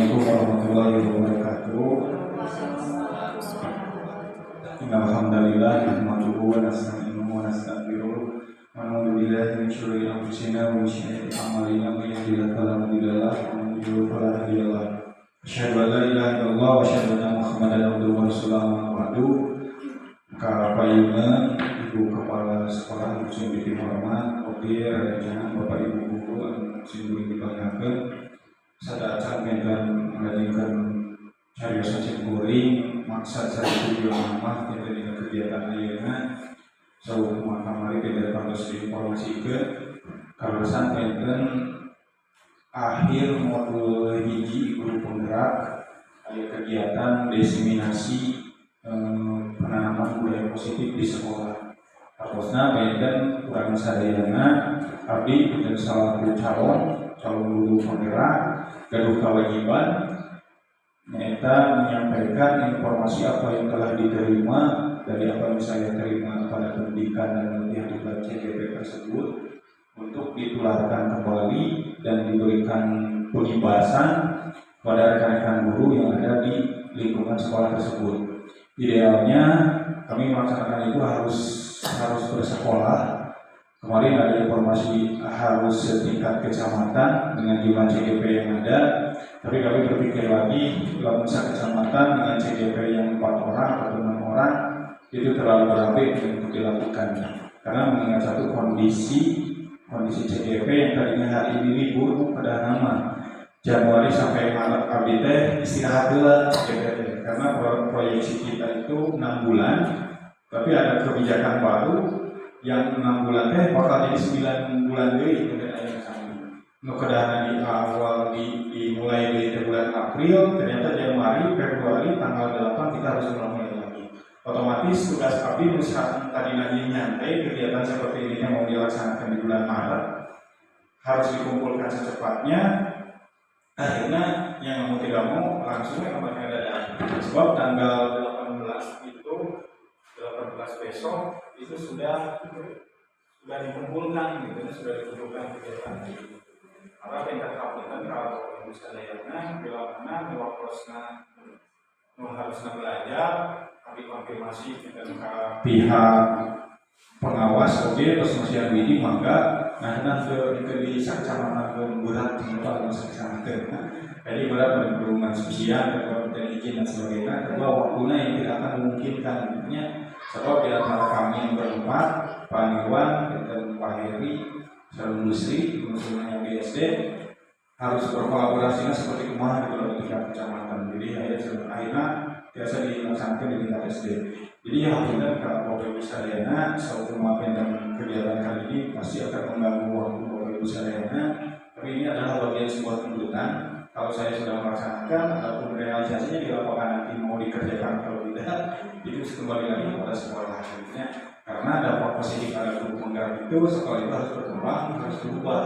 Assalamualaikum warahmatullahi wabarakatuh. Alhamdulillah, nahmaduhu wa nasta'inuhu wa nastaghfiruh wa na'udzu billahi min syururi anfusina wa min sayyiati a'malina may yahdihillahu fala mudilla lahu wa may yudlil fala hadiya lahu. Asyhadu an la ilaha illallah wa asyhadu anna Muhammadan abduhu wa rasuluhu amma ba'du. Kapayuna Ibu Kepala Sekolah Musim Biti Hormat, Odir, Rencana Bapak Ibu Guru Musim Biti Banggakeun sadaya dan mengadakan cariosa cekuring maksud saya tujuan nama dari kegiatan ayeuna saur kamari tidak harus diinformasikan kawasan enten akhir modul hiji guru penggerak aya kegiatan diseminasi penanaman budaya positif di sekolah. Terusna enten kurang sadayana abdi dan salah satu calon guru penggerak gaduh kewajiban nyata menyampaikan informasi apa yang telah diterima dari apa yang saya terima pada pendidikan dan latihan di CGP tersebut untuk ditularkan kembali dan diberikan pengibasan pada rekan-rekan guru yang ada di lingkungan sekolah tersebut. Idealnya kami melaksanakan itu harus bersekolah. Kemarin ada informasi harus setingkat kecamatan dengan jumlah CGP yang ada, tapi kami berpikir lagi kalau misalnya kecamatan dengan CGP yang 4 orang atau 6 orang itu terlalu berat untuk dilakukan. Karena mengingat satu kondisi CGP yang tadinya hari ini libur pada nama Januari sampai Maret abdi teh istirahat dulu CGP karena proyeksi kita itu 6 bulan, tapi ada kebijakan baru yang 6 bulan bakal jadi 9 bulan deui dengan aya kami. Nu kedahanan di awal dimulai di bulan April, ternyata Januari, Februari tanggal 8 kita harus mulai lagi. Otomatis tugas abdi misalkan tadi nanti nyantai kegiatan seperti ini yang mau dilaksanakan di bulan Maret harus dikumpulkan secepatnya. Akhirnya yang mau tidak mau langsung kembali ada sebab tanggal 18 besok itu sudah dikumpulkan gitu, sudah dikumpulkan kegiatan itu. Karena tingkat kabupaten kalau misalnya bila mana mewakilkan harusnya belajar, kami konfirmasi dengan pihak pengawas OD terus masih ada ini maka nah ke di kecamatan berat tempat yang sangat jadi berat berhubungan sosial dan izin dan sebagainya kedua waktunya yang tidak akan memungkinkan sebab di antara kami yang berempat Pak Nirwan dan Pak Heri Salam Industri musuhnya BSD harus berkolaborasinya seperti kemarin di tingkat kecamatan jadi akhirnya biasa dilaksanakan di tingkat SD. Jadi akhirnya kalau Bapak Ibu Sarjana selama pendang kegiatan kali ini pasti akan mengganggu waktu Bapak Ibu Sarjana. Tapi ini adalah bagian sebuah tuntutan. Kalau saya sudah melaksanakan ataupun realisasinya di lapangan nanti mau dikerjakan kalau tidak, itu kembali lagi kepada sekolah akhirnya. Karena dampak positif ada guru penggerak itu sekolah itu harus berkembang, harus berubah.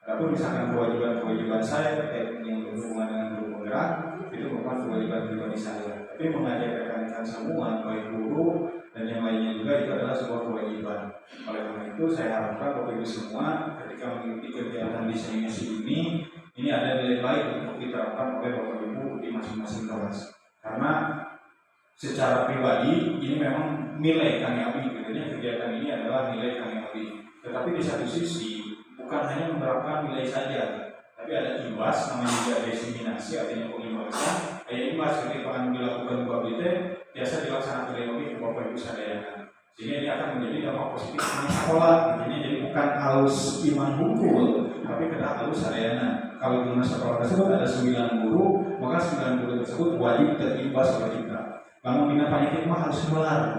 Adapun misalkan kewajiban saya terkait yang berhubungan dengan guru penggerak itu merupakan kewajiban pribadi saya. Tapi mengajak rekan-rekan semua, baik guru dan yang lainnya juga itu adalah sebuah kewajiban. Oleh karena itu saya harapkan Bapak Ibu semua ketika mengikuti kegiatan diseminasi ini ada nilai baik untuk diterapkan oleh Bapak Ibu di masing-masing kelas. Karena secara pribadi ini memang nilai kami abdi, kegiatan ini adalah nilai kami abdi. Tetapi di satu sisi bukan hanya menerapkan nilai saja, tapi ada imbas namanya juga diseminasi artinya pengimbasan. Imbas ketika akan dilakukan buat BT biasa dilaksanakan oleh Bapak Ibu Sadayana. Sehingga ini akan menjadi dampak positif di sekolah. Jadi bukan halus iman hukum, tapi kena halus Sadayana. Kalau di sekolah tersebut ada 9 guru, maka 9 guru tersebut wajib terimbas oleh kita. Lalu minat penyakit mah harus nular,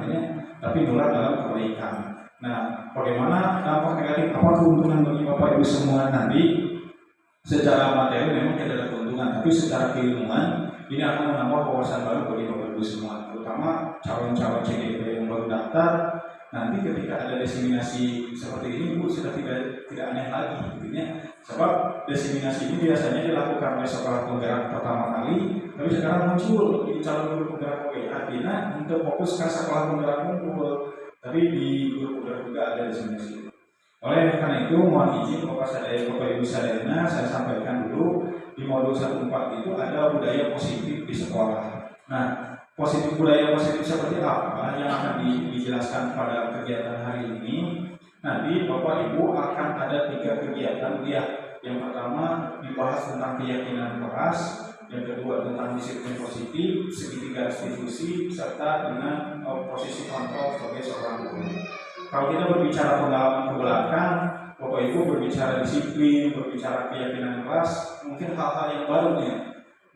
tapi nular dalam kebaikan. Nah, bagaimana dampak negatif apa keuntungan bagi Bapak Ibu semua nanti? Secara materi memang tidak ada keuntungan, tapi secara keilmuan ini akan menambah wawasan baru bagi Bapak Ibu semua, terutama calon-calon CGP yang baru daftar. Nanti ketika ada diseminasi seperti ini, Ibu sudah tidak aneh lagi, sebab diseminasi ini biasanya dilakukan oleh sekolah penggerak pertama kali, tapi sekarang muncul di calon guru penggerak artinya untuk fokus ke sekolah penggerak muncul, tapi di guru penggerak juga ada diseminasi. Oleh karena itu mohon izin Bapak Ibu Sadayana saya sampaikan dulu di modul 14 itu ada budaya positif di sekolah. Nah, budaya positif seperti apa yang akan dijelaskan pada kegiatan hari ini? Nanti Bapak Ibu akan ada 3 kegiatan ya. Yang pertama dibahas tentang keyakinan keras, yang kedua tentang disiplin positif, segitiga restitusi, serta dengan posisi kontrol sebagai seorang guru. Kalau kita berbicara pengalaman ke belakang, Bapak Ibu berbicara disiplin, berbicara keyakinan keras, mungkin hal-hal yang baru nih.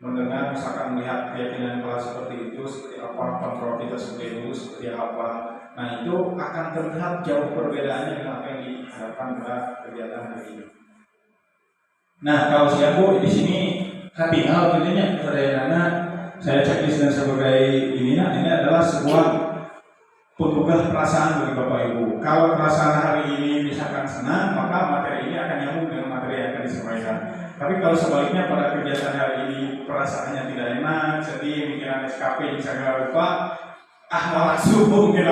Mendengar misalkan melihat keyakinan kelas seperti itu, seperti apa, kontrol kita seperti itu, seperti apa. Nah itu akan terlihat jauh perbedaannya dengan apa yang dihadapkan pada kegiatan hari ini. Nah kalau siapa Bu di sini katingal intinya perbedaannya saya checklist dan sebagai ini adalah sebuah penggugah perasaan bagi Bapak Ibu. Kalau perasaan hari ini misalkan senang, maka materi ini akan nyambung dengan materi yang akan disampaikan. Tapi kalau sebaliknya pada kegiatan hari ini perasaannya tidak enak, sedih, mikiran SKP misalnya lupa, malah subuh gitu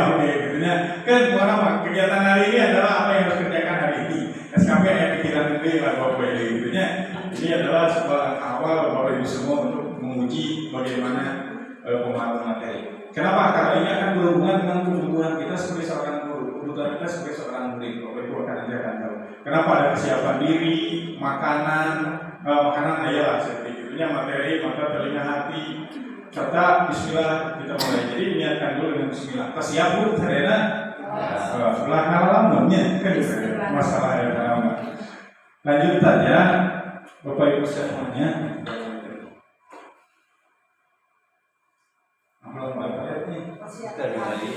ya. Kan mana kegiatan hari ini adalah apa yang harus kerjakan hari ini. SKP yang pikiran gede lah Bapak Ibu gitu ya. Ini adalah sebuah awal Bapak Ibu semua untuk menguji bagaimana pemahaman materi. Kenapa? Karena ini akan berhubungan dengan kebutuhan kita sebagai seorang guru, kebutuhan kita sebagai seorang murid. Bapak Ibu akan tahu. Kenapa ada kesiapan diri, makanan ayalah seperti itu. Materi, mata, telinga, hati, serta Bismillah kita mulai. Jadi niatkan dulu dengan Bismillah. Siap Bu, Sarena. Sebelah kalamannya kan masalah yang lama. Lanjut saja, Bapak Ibu semuanya. Kita kembali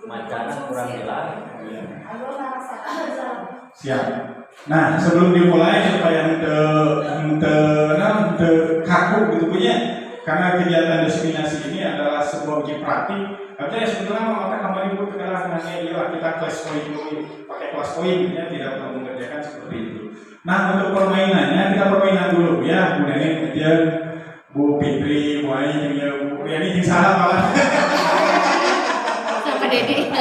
makanan kurang jelas. Siap. Nah, sebelum dimulai supaya kaku gitu punya, karena kegiatan diseminasi ini adalah sebuah uji praktik. Artinya sebetulnya mata kembali Bu tekanlah kita kelas poin dulu, pakai kelas poin ya, tidak perlu mengerjakan seperti itu. Nah, untuk permainannya kita permainan dulu ya, Bu Nenek kemudian Bu Fitri, Bu Ayi, Bu Yani, salah malah. Sama Dede.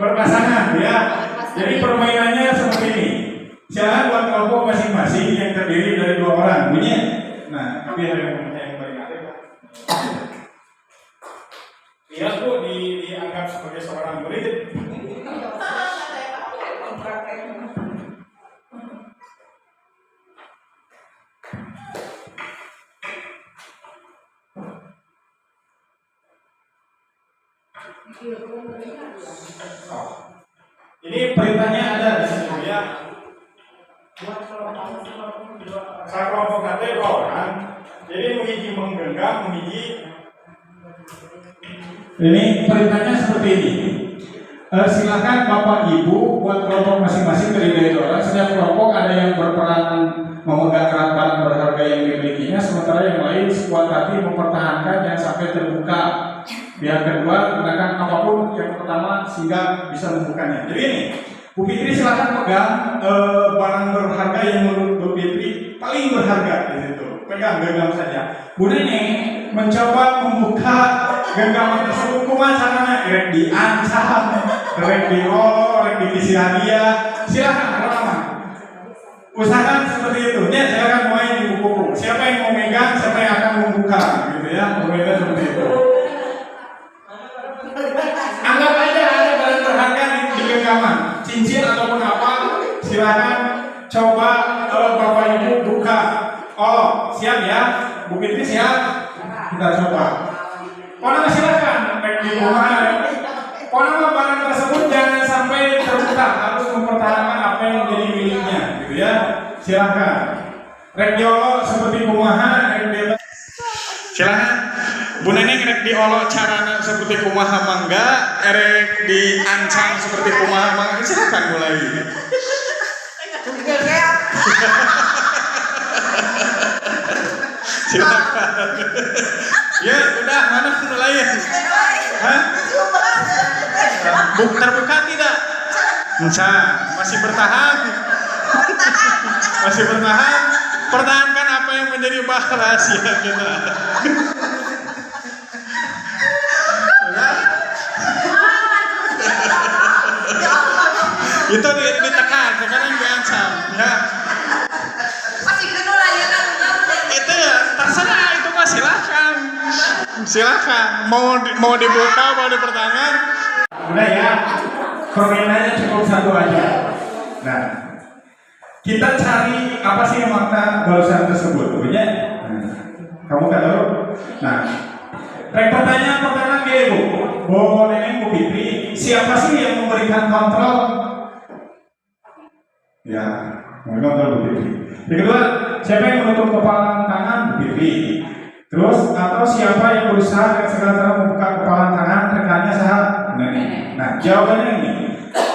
Berpasangan ya. Jadi permainannya seperti ini. Silakan buat kelompok masing-masing yang terdiri dari 2 orang, bunyi. Nah, tapi ada yang paling aktif. Iya Bu, dianggap sebagai seorang murid. Ini perintahnya ada di sini ya. Saya kelompok kata orang, jadi menghiji menggenggam, menghiji. Ini perintahnya seperti ini. Silakan Bapak Ibu buat kelompok masing-masing terdiri dari orang. Setiap kelompok ada yang berperan memegang erat barang berharga yang dimilikinya, sementara yang lain sekuat hati mempertahankan yang sampai terbuka. Yang kedua, gunakan apapun yang pertama sehingga bisa membukanya. Jadi ini, Bu Fitri silakan pegang barang berharga yang menurut Bu Fitri paling berharga di situ. Pegang genggam saja. Bu Nenek mencoba membuka genggaman tersebut. Kumaha caranya? Rek diancam, rek diolok, rek dikisi hadiah. Silakan pertama. Usahakan seperti itu. Ya, silakan mulai di buku. Siapa yang mau megang, siapa yang akan membuka, gitu ya. Memegang seperti itu. Anggap aja ada barang berharga di genggaman, cincin ataupun apa, silakan coba Bapak Ibu buka. Oh, siap ya, Bu Fitri siap? Kita coba. Pokoknya silakan, baik di rumah. Pokoknya barang tersebut jangan sampai terbuka, harus mempertahankan apa yang menjadi miliknya, gitu ya. Silakan. Rek diolok seperti kumaha, silakan. Bu Neneng rek diolok carana seperti kumaha mangga, rek diancam seperti kumaha mangga. Silakan mulai. Silakan. Ya, udah mana mulai? Hah? Terbuka tidak? Masih bertahan. Masih bertahan. Pertahankan apa yang menjadi bahan rahasia kita. Itu ditekan, sekarang diancam ya. Masih dulu lah ya. Silakan. Mau dibuka, mau dipertanyakan? Udah ya, permainannya cukup satu aja. Nah, kita cari apa sih makna barusan tersebut, punya? Kamu kan tahu? Nah, pertanyaan pertama gini Bu, Bu Neneng, Bu Fitri, siapa sih yang memberikan kontrol? Ya, mengontrol Bu Fitri. Yang kedua, siapa yang menutup kepala tangan? Bu Fitri. Terus atau siapa yang berusaha dengan segala cara membuka kepala tangan rekannya saat Neneng? Nah, jawabannya ini,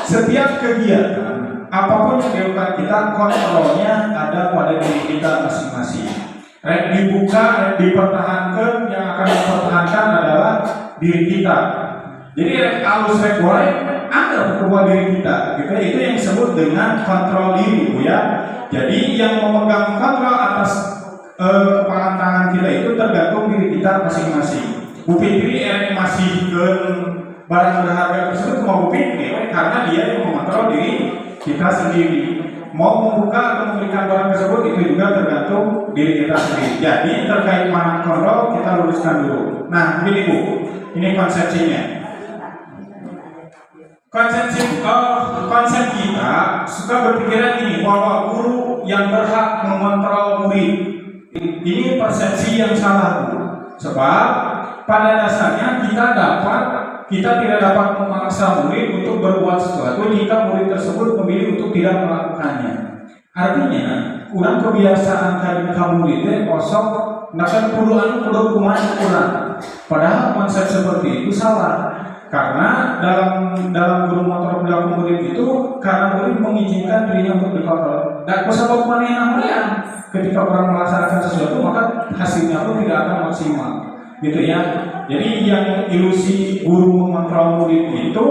setiap kegiatan apapun yang dilakukan kita, kontrolnya ada pada diri kita masing-masing. Rek dibuka, rek dipertahankan, yang akan dipertahankan adalah diri kita. Jadi rek alus rek boleh ada kepada diri kita. Gitu, itu yang disebut dengan kontrol diri, Bu ya. Jadi yang memegang kontrol atas kepala tangan kita itu tergantung diri kita masing-masing. Bu Fitri masih ke barang berharga tersebut mau Bu Fitri, karena dia yang mengontrol diri kita sendiri. Mau membuka atau memberikan barang tersebut itu juga tergantung diri kita sendiri. Jadi terkait mana kontrol kita luruskan dulu. Nah, begini Bu, ini konsepsinya. Konsep kita suka berpikiran ini bahwa guru yang berhak mengontrol murid. Ini persepsi yang salah Bu. Sebab pada dasarnya kita tidak dapat memaksa murid untuk berbuat sesuatu jika murid tersebut memilih untuk tidak melakukannya. Artinya, kurang kebiasaan kamu murid kosong, nakan puluhan kurang. Padahal konsep seperti itu salah. Karena dalam guru motor perilaku murid itu, karena murid mengizinkan dirinya untuk dikontrol. Dan sebab mana ketika orang melaksanakan sesuatu, maka hasilnya pun tidak akan maksimal. Gitu ya. Jadi yang ilusi guru mengontrol murid itu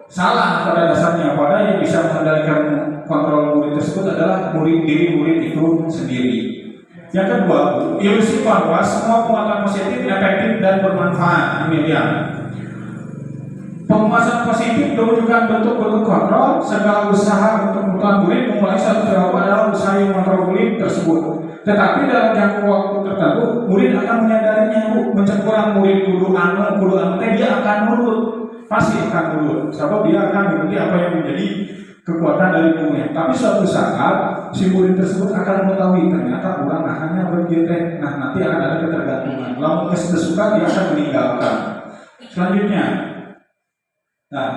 salah pada dasarnya. Pada yang bisa mengendalikan kontrol murid tersebut adalah diri murid itu sendiri. Yang kedua, ilusi bahwa semua penguatan positif efektif dan bermanfaat. Ini dia. Penguasaan positif menunjukkan bentuk-bentuk kontrol. Segala usaha untuk mengontrol murid memulai satu tahap adalah usaha yang mengontrol murid tersebut. Tetapi dalam jangka waktu tertentu, murid akan menyadarinya, Bu. Mencekuran murid kudu dia akan nurut, pasti akan nurut. Sebab dia akan mengikuti apa yang menjadi kekuatan dari gurunya. Tapi suatu saat si murid tersebut akan mengetahui ternyata orang hanya bergetek. Nah, nanti akan ada ketergantungan. Lalu kesuka dia akan meninggalkan. Selanjutnya, nah,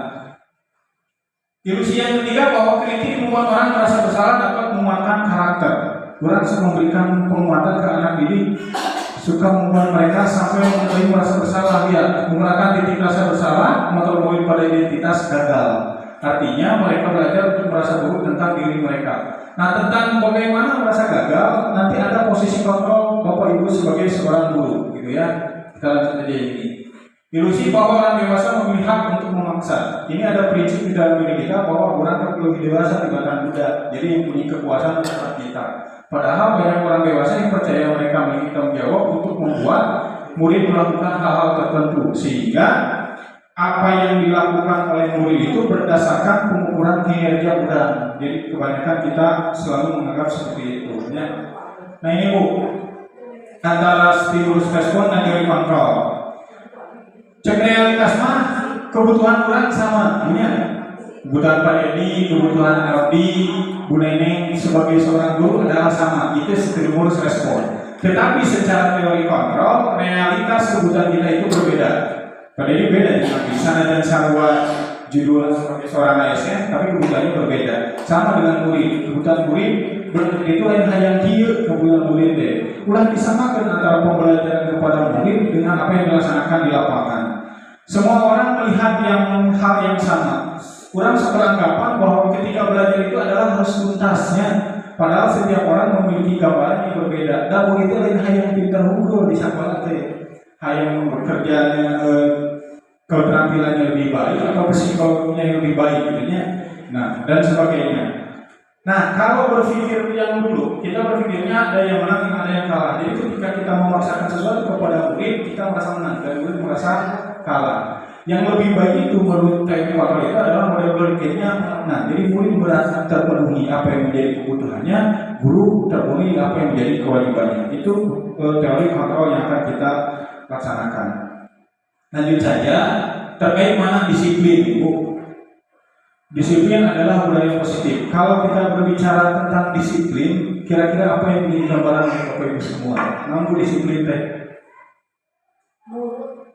ilusi yang ketiga bahwa kritik membuat orang merasa bersalah dapat menguatkan karakter. Orang suka memberikan penguatan ke anak didik, suka membuat mereka sampai merasa bersalah. Ya, menggunakan titik rasa bersalah, memperoleh pada identitas gagal. Artinya mereka belajar untuk merasa buruk tentang diri mereka. Nah, tentang bagaimana merasa gagal, nanti ada posisi kontrol Bapak Ibu sebagai seorang guru, gitu ya. Kita lanjut aja ini. Ilusi bahwa orang dewasa memiliki hak untuk memaksa. Ini ada prinsip di dalam diri kita bahwa orang lebih dewasa dibanding muda. Jadi yang punya kekuasaan seperti kita. Padahal banyak orang dewasa yang percaya mereka memiliki tanggung jawab untuk membuat murid melakukan hal-hal tertentu, sehingga apa yang dilakukan oleh murid itu berdasarkan pengukuran kinerja orang. Jadi kebanyakan kita selalu menganggap seperti itu. Ya. Nah ini Bu, antara stimulus respon dan teori kontrol. Cek realitas mah kebutuhan orang sama, ini kebutuhan Pak Edi, kebutuhan Aldi, Bu Neneng sebagai seorang guru adalah sama, itu stimulus respon. Tetapi secara teori kontrol, realitas kebutuhan kita itu berbeda. Pada ini beda, di sana dan sarwa judul sebagai seorang ASN, tapi kebutuhannya berbeda. Sama dengan murid, kebutuhan murid itu lain yang kieu kebutuhan murid deh. Ulah disamakan antara pembelajaran kepada murid dengan apa yang dilaksanakan di lapangan. Semua orang melihat hal yang sama. Orang seberanggapan bahwa ketika belajar itu adalah harus tuntasnya. Padahal setiap orang memiliki gambaran yang berbeda. Dan itu lain yang pintar unggul di sekolah teh. Yang bekerjanya keterampilannya lebih baik atau psikologinya yang lebih baik gitu. Nah, dan sebagainya. Nah, kalau berpikir yang dulu, kita berpikirnya ada yang menang, ada yang kalah. Jadi ketika kita memaksakan sesuatu kepada murid, kita merasa menang dan murid merasa kalah. Yang lebih baik itu menurut teknik wakil itu adalah model berpikirnya. Nah, jadi murid merasa terpenuhi apa yang menjadi kebutuhannya, guru terpenuhi apa yang menjadi kewajibannya. Itu teori kontrol yang akan kita laksanakan. Lanjut saja, terkait mana disiplin, Bu. Disiplin adalah budaya positif. Kalau kita berbicara tentang disiplin, kira-kira apa yang menjadi gambaran dari Bapak Ibu semua? Nampu disiplin teh?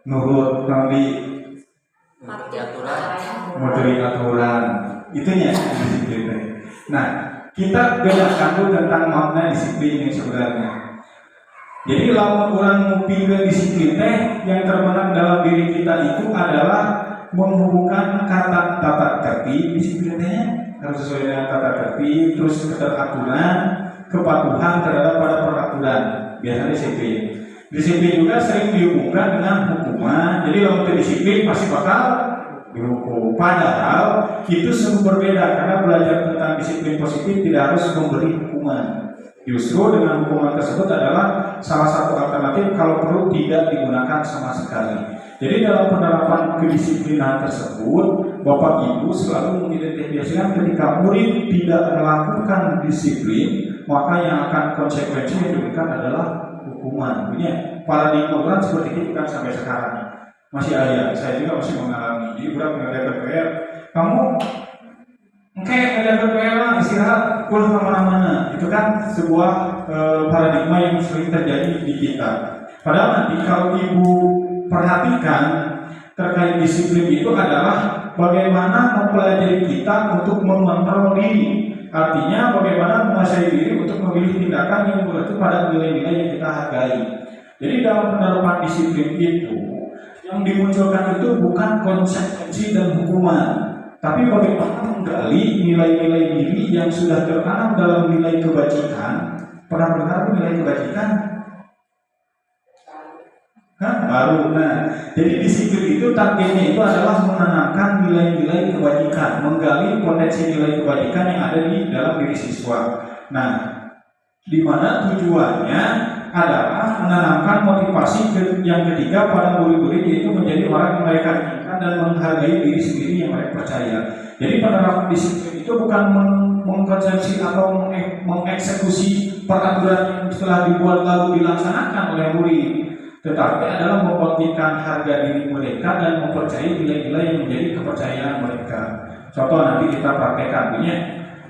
Nurut, nampi mematuhi aturan. Itunya disiplin teh. Nah, kita bedakan dulu tentang makna disiplin yang sebenarnya. Jadi lawan orang mupikeun disiplin teh yang terbenam dalam diri kita itu adalah menghubungkan kata tata tertib. Disiplinnya harus sesuai dengan tata tertib, terus keteraturan, kepatuhan terhadap pada peraturan. Biasanya disiplin. Disiplin juga sering dihubungkan dengan hukuman. Jadi kalau kita disiplin pasti bakal dihukum. Padahal itu sungguh berbeda karena belajar tentang disiplin positif tidak harus memberi hukuman. Justru dengan hukuman tersebut adalah salah satu alternatif kalau perlu tidak digunakan sama sekali. Jadi dalam penerapan kedisiplinan tersebut, Bapak Ibu selalu mengidentifikasikan ketika murid tidak melakukan disiplin, maka yang akan konsekuensi yang diberikan adalah hukuman. Punya paradigma orang seperti itu kan sampai sekarang masih ada. Saya juga masih mengalami. Jadi budak mengerjakan PR, kamu ngerjakan PR lah, istirahat, pulang kemana-mana. Itu kan sebuah paradigma yang sering terjadi di kita. Padahal nanti kalau Ibu perhatikan terkait disiplin itu adalah bagaimana mempelajari kita untuk mengontrol diri. Artinya bagaimana menguasai diri untuk memilih tindakan yang berarti pada nilai-nilai yang kita hargai. Jadi dalam penerapan disiplin itu yang dimunculkan itu bukan konsekuensi dan hukuman, tapi bagaimana menggali nilai-nilai diri yang sudah tertanam dalam nilai kebajikan. Pernah dengar nilai kebajikan? Baru. Nah, jadi disiplin itu targetnya itu adalah menanamkan nilai-nilai kebajikan, menggali potensi nilai kebajikan yang ada di dalam diri siswa. Nah, di mana tujuannya adalah menanamkan motivasi yang ketiga pada murid-murid, yaitu menjadi orang yang mereka inginkan dan menghargai diri sendiri yang mereka percaya. Jadi penerapan disiplin itu bukan mengkonsumsi atau mengeksekusi peraturan yang telah dibuat lalu dilaksanakan oleh murid, tetapi adalah membangkitkan harga diri mereka dan mempercayai nilai-nilai yang menjadi kepercayaan mereka. Contoh nanti kita praktekkan.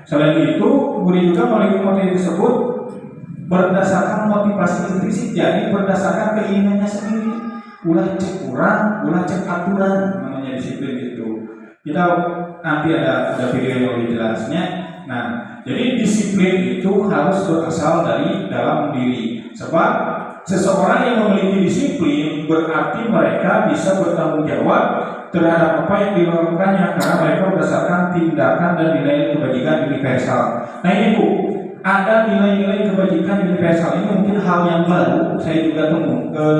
Selain itu, murid juga melalui materi tersebut berdasarkan motivasi intrinsik, jadi berdasarkan keinginannya sendiri. Ulah cek kurang, ulah cek aturan, namanya disiplin itu. Kita nanti ada video yang lebih jelasnya. Nah, jadi disiplin itu harus berasal dari dalam diri. Sebab seseorang yang memiliki disiplin berarti mereka bisa bertanggung jawab terhadap apa yang dilakukannya karena mereka berdasarkan tindakan dan nilai kebajikan universal. Nah ini Bu, ada nilai-nilai kebajikan universal ini mungkin hal yang baru saya juga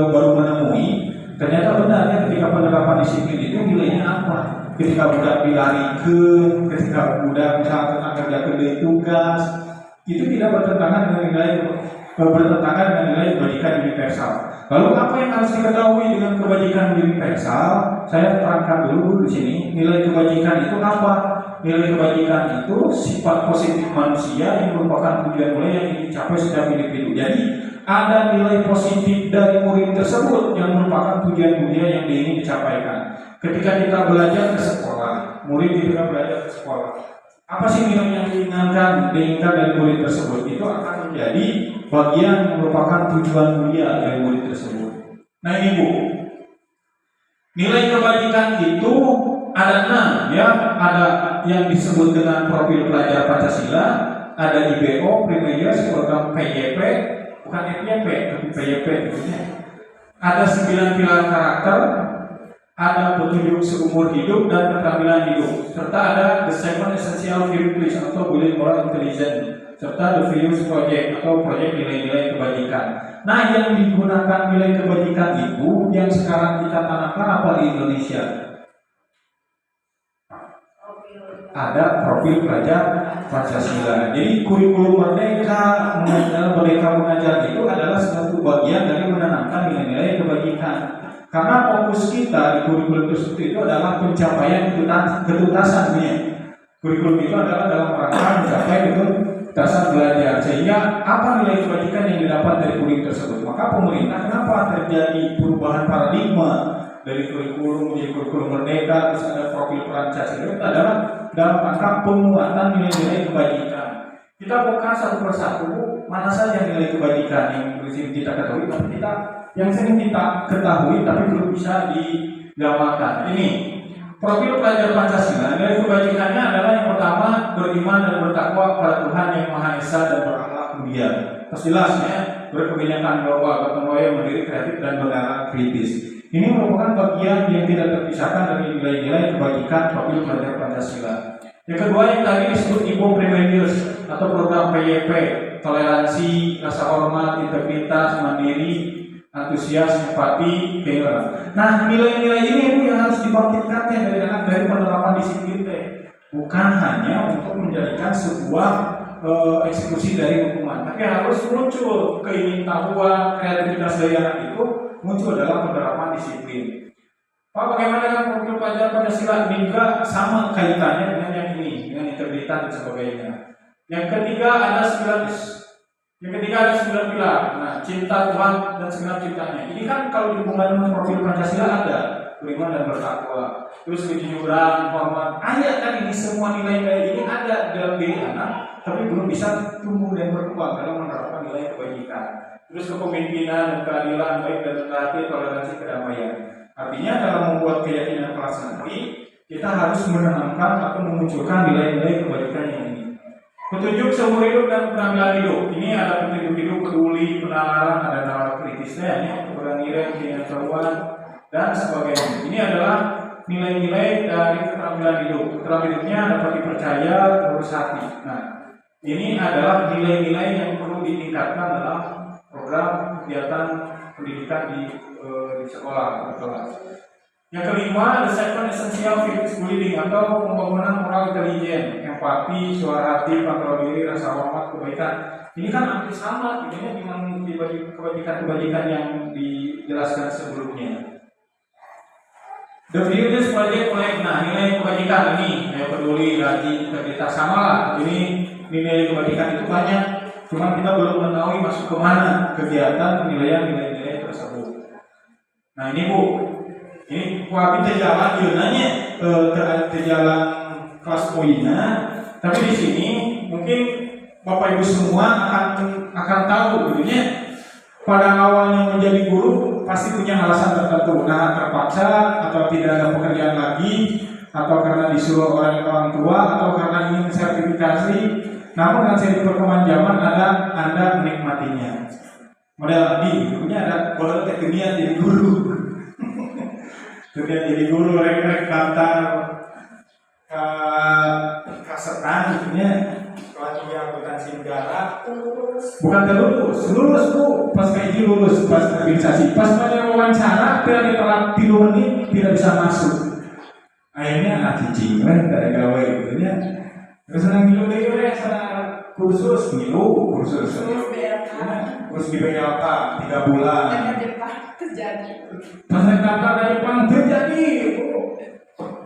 baru menemui. Ternyata benarnya ketika penerapan disiplin itu nilainya apa? Ketika budak dilarikan, ketika budak misalkan kerja tugas, itu tidak bertentangan dengan nilai kebajikan universal. Lalu apa yang harus diketahui dengan kebajikan universal? Saya terangkan dulu di sini. Nilai kebajikan itu apa? Nilai kebajikan itu sifat positif manusia yang merupakan tujuan mulia yang ingin dicapai setiap individu. Jadi ada nilai positif dari murid tersebut yang merupakan tujuan mulia yang ingin dicapaikan. Ketika kita belajar ke sekolah, murid ketika belajar ke sekolah, apa sih nilai yang diinginkan dari murid tersebut? Itu akan menjadi bagian yang merupakan tujuan mulia dari murid tersebut. Nah ini Bu, nilai kebajikan itu ada 6 ya, ada yang disebut dengan profil pelajar Pancasila, ada IBO, Primeries, program PYP, bukan FYP, tapi PYP gitu. Ada 9 pilar karakter, ada petunjuk seumur hidup dan keterampilan hidup, serta ada the 7 essential virtues atau building moral intelligence, serta the values project atau proyek nilai-nilai kebajikan. Nah, yang digunakan nilai kebajikan itu yang sekarang kita tanamkan apa di Indonesia? Ada profil pelajar Pancasila. Jadi kurikulum merdeka mengajar itu adalah satu bagian dari menanamkan nilai-nilai kebajikan. Karena fokus kita di kurikulum tersebut itu adalah pencapaian ketuntasan. Kurikulum itu adalah dalam rangka mencapai dasar belajar, sehingga apa nilai kebajikan yang didapat dari kurikulum tersebut. Maka pemerintah kenapa terjadi perubahan paradigma dari kurikulum menjadi kurikulum merdeka, terus ada profil Pancasila, itu adalah dalam rangka penguatan nilai-nilai kebajikan. Kita buka satu persatu mana saja nilai kebajikan yang sering kita ketahui, tapi yang sering kita ketahui tapi belum bisa digambarkan. Ini profil pelajar Pancasila. Nilai kebajikannya adalah yang pertama, beriman dan bertakwa kepada Tuhan yang Maha Esa dan berakhlak mulia. Terus jelasnya berkebijakan global, gotong royong, mandiri, kreatif dan bernegara kritis. Ini merupakan bagian yang tidak terpisahkan dari nilai-nilai kebajikan profil pelajar Pancasila. Yang kedua yang tadi disebut Ibo Premedius atau program PYP, toleransi, rasa hormat, integritas, mandiri, antusias, empati, keinginan. Nah, nilai-nilai ini yang harus dibangkitkan dari penerapan disiplin teh. Bukan hanya untuk menjadikan sebuah eksekusi dari hukuman, tapi harus muncul keingintahuan, kreativitas dari anak itu muncul dalam penerapan disiplin. Pak, bagaimana dengan profil pelajar Pancasila? Ini juga sama kaitannya dengan yang ini, dengan integritas dan sebagainya. Yang ketiga ada 9 pilar. Nah, cinta Tuhan dan segenap ciptanya. Ini kan kalau dihubungkan dengan profil Pancasila ada beriman dan bertakwa, terus kejujuran, hormat. Ayat kan ini semua nilai-nilai ini ada dalam diri anak, tapi belum bisa tumbuh dan berkembang dalam menerapkan nilai kebajikan. Terus kepemimpinan dan keadilan, baik dan hati, toleransi, kedamaian. Artinya dalam membuat keyakinan kelas nanti, kita harus menanamkan atau memunculkan nilai-nilai kebajikan yang ini. Petunjuk seumur hidup dan penampilan hidup. Ini ada petunjuk hidup, peduli, penalaran, ada nalar kritisnya, ya, keberanian, keinginan dan sebagainya. Ini adalah nilai-nilai dari keterampilan hidup. Keterampilan hidupnya dapat dipercaya, terus hati. Nah, ini adalah nilai-nilai yang perlu ditingkatkan dalam program kegiatan pendidikan di sekolah atau kelas. Yang kelima, the second essential fitness building atau pembangunan moral intelijen, empati, suara hati, kontrol diri, rasa hormat, kebaikan. Ini kan hampir sama dengan kebajikan yang dijelaskan sebelumnya. The values project project. Nah, nilai kebajikan ini, peduli, rajin, integritas, sama lah. Ini nilai kebajikan itu banyak, cuma kita belum mengetahui masuk ke mana kegiatan penilaian nilai-nilai tersebut. Nah ini Bu, ini kuapin terjalan nanya terjalan kelas poinnya, tapi di sini mungkin Bapak Ibu semua akan tahu gitu ya. Pada awalnya menjadi guru pasti punya alasan tertentu, nah terpaksa atau tidak ada pekerjaan lagi, atau karena disuruh orang tua, atau karena ingin sertifikasi. Namun dengan seiring perkembangan zaman Anda menikmatinya. Model di gurunya ada kalau tekniknya jadi guru. Kemudian jadi guru rek daftar kasetan gitu pelatihan akuntansi negara. Bukan lulus Bu, pas kayak lulus pas organisasi, pas pada wawancara tidak ditelat 3 menit tidak bisa masuk. Akhirnya anak cicing dari gawe gitu ya. Terus nang dulu kursus di BLK 3 bulan. Pas daftar dari Jepang terjadi.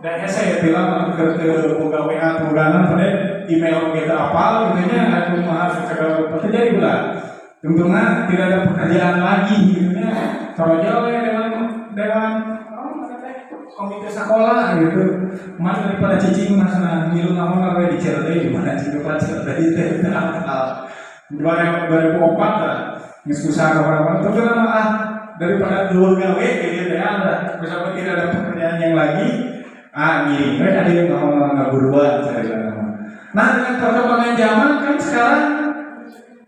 Dan saya bilang ke pegawai tuganan pada email kita apa gitu nya aku mahal segala terjadi pula. Untungnya tidak ada pekerjaan lagi gitu nya. Kalau jauh dengan komite sekolah gitu. Mas daripada cicing mas ngilu namun kalau dicertai di mana cicing pelajar tadi teh akal. 2004 lah. Diskusi kawan-kawan itu kan daripada dua gawe gitu ya ada. Bersama tidak ada pekerjaan yang lagi. Ngirim ada yang nggak buruan saya bilang. Nah dengan perkembangan zaman kan sekarang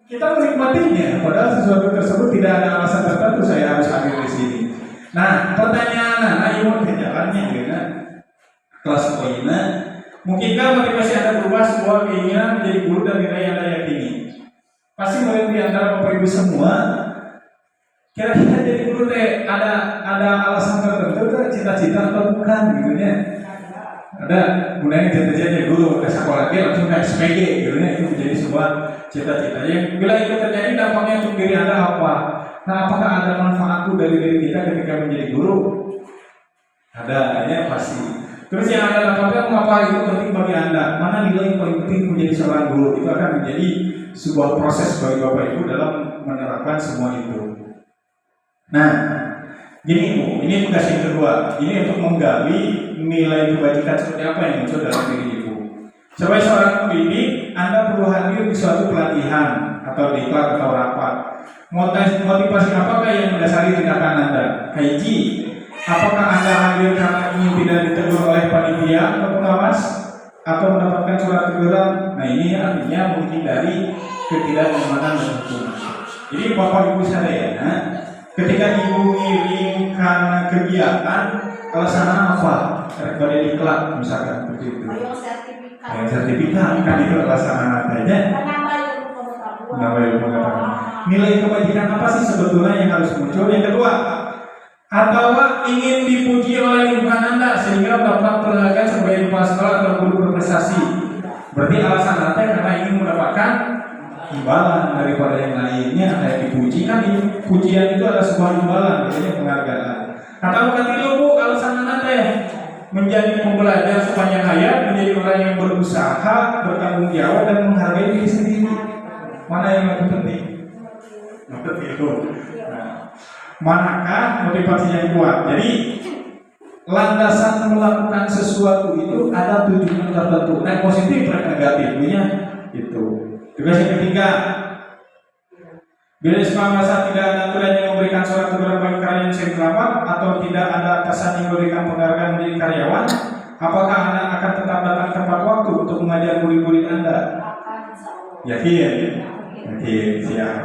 kita menikmatinya. Padahal sesuatu tersebut tidak ada alasan tertentu saya harus hadir di sini. Nah pertanyaan ayo jalannya gitu kelas poinnya. Mungkinkah motivasi Anda berubah sebuah keinginan menjadi guru dan nilai yang Anda yakini? Pasti mulai di antara Bapak Ibu semua. Kira-kira jadi guru teh ada alasan tertentu kan cita-cita atau bukan gitu ya? Ada, mulai cita-cita jadi guru ke sekolah dia langsung ke SPG gitu ya, itu menjadi sebuah cita-cita. Yang bila itu terjadi dampaknya untuk diri Anda apa? Nah, apakah ada manfaat dari diri kita ketika menjadi guru? Ada, ya pasti. Terus yang Anda dapatkan mengapa itu penting bagi Anda? Mana nilai yang paling penting menjadi seorang guru? Itu akan menjadi sebuah proses bagi Bapak Ibu dalam menerapkan semua itu. Nah, gini Bu, ini tugas yang kedua. Ini untuk menggali nilai kebajikan seperti apa yang muncul dalam diri Ibu. Sebagai seorang pendidik, Anda perlu hadir di suatu pelatihan atau diklat atau rapat. Motivasi apakah yang mendasari tindakan Anda? Kaiji, apakah Anda hadir karena ingin tidak ditegur oleh panitia atau pengawas atau mendapatkan surat teguran? Nah, ini artinya menghindari ketidaknyamanan dan hukuman. Jadi Bapak Ibu sekalian, ketika Ibu ngirim karena kegiatan, alasannya apa? Pada diklat misalkan seperti itu. Yang sertifikat kan itu alasan adanya. Nilai pengetahuan. Nilai kebajikan apa sih sebetulnya yang harus muncul? Yang kedua, atau ingin dipuji oleh lingkungan Anda sehingga mendapat penghargaan sebagai kepala sekolah atau guru berprestasi. Berarti alasan Anda karena ingin mendapatkan imbalan daripada yang lainnya. Kayak dipuji kan, pujian itu adalah sebuah imbalan, artinya penghargaan. Atau nanti Bu, alasan Anda menjadi pembelajar sepanjang hayat, menjadi orang yang berusaha, bertanggung jawab dan menghargai diri sendiri. Mana yang lebih penting? Lebih itu. Nah, manakah motivasi yang kuat? Jadi landasan melakukan sesuatu itu ada tujuan tertentu, baik positif baik negatifnya itu. Tugas yang ketiga, bila sekolah merasa tidak ada aturan yang memberikan surat teguran bagi karyawan yang selamat atau tidak ada atasan yang memberikan penghargaan menjadi karyawan, apakah Anda akan tetap datang tepat waktu untuk mengajar murid-murid Anda? Yakin? Yakin, siap.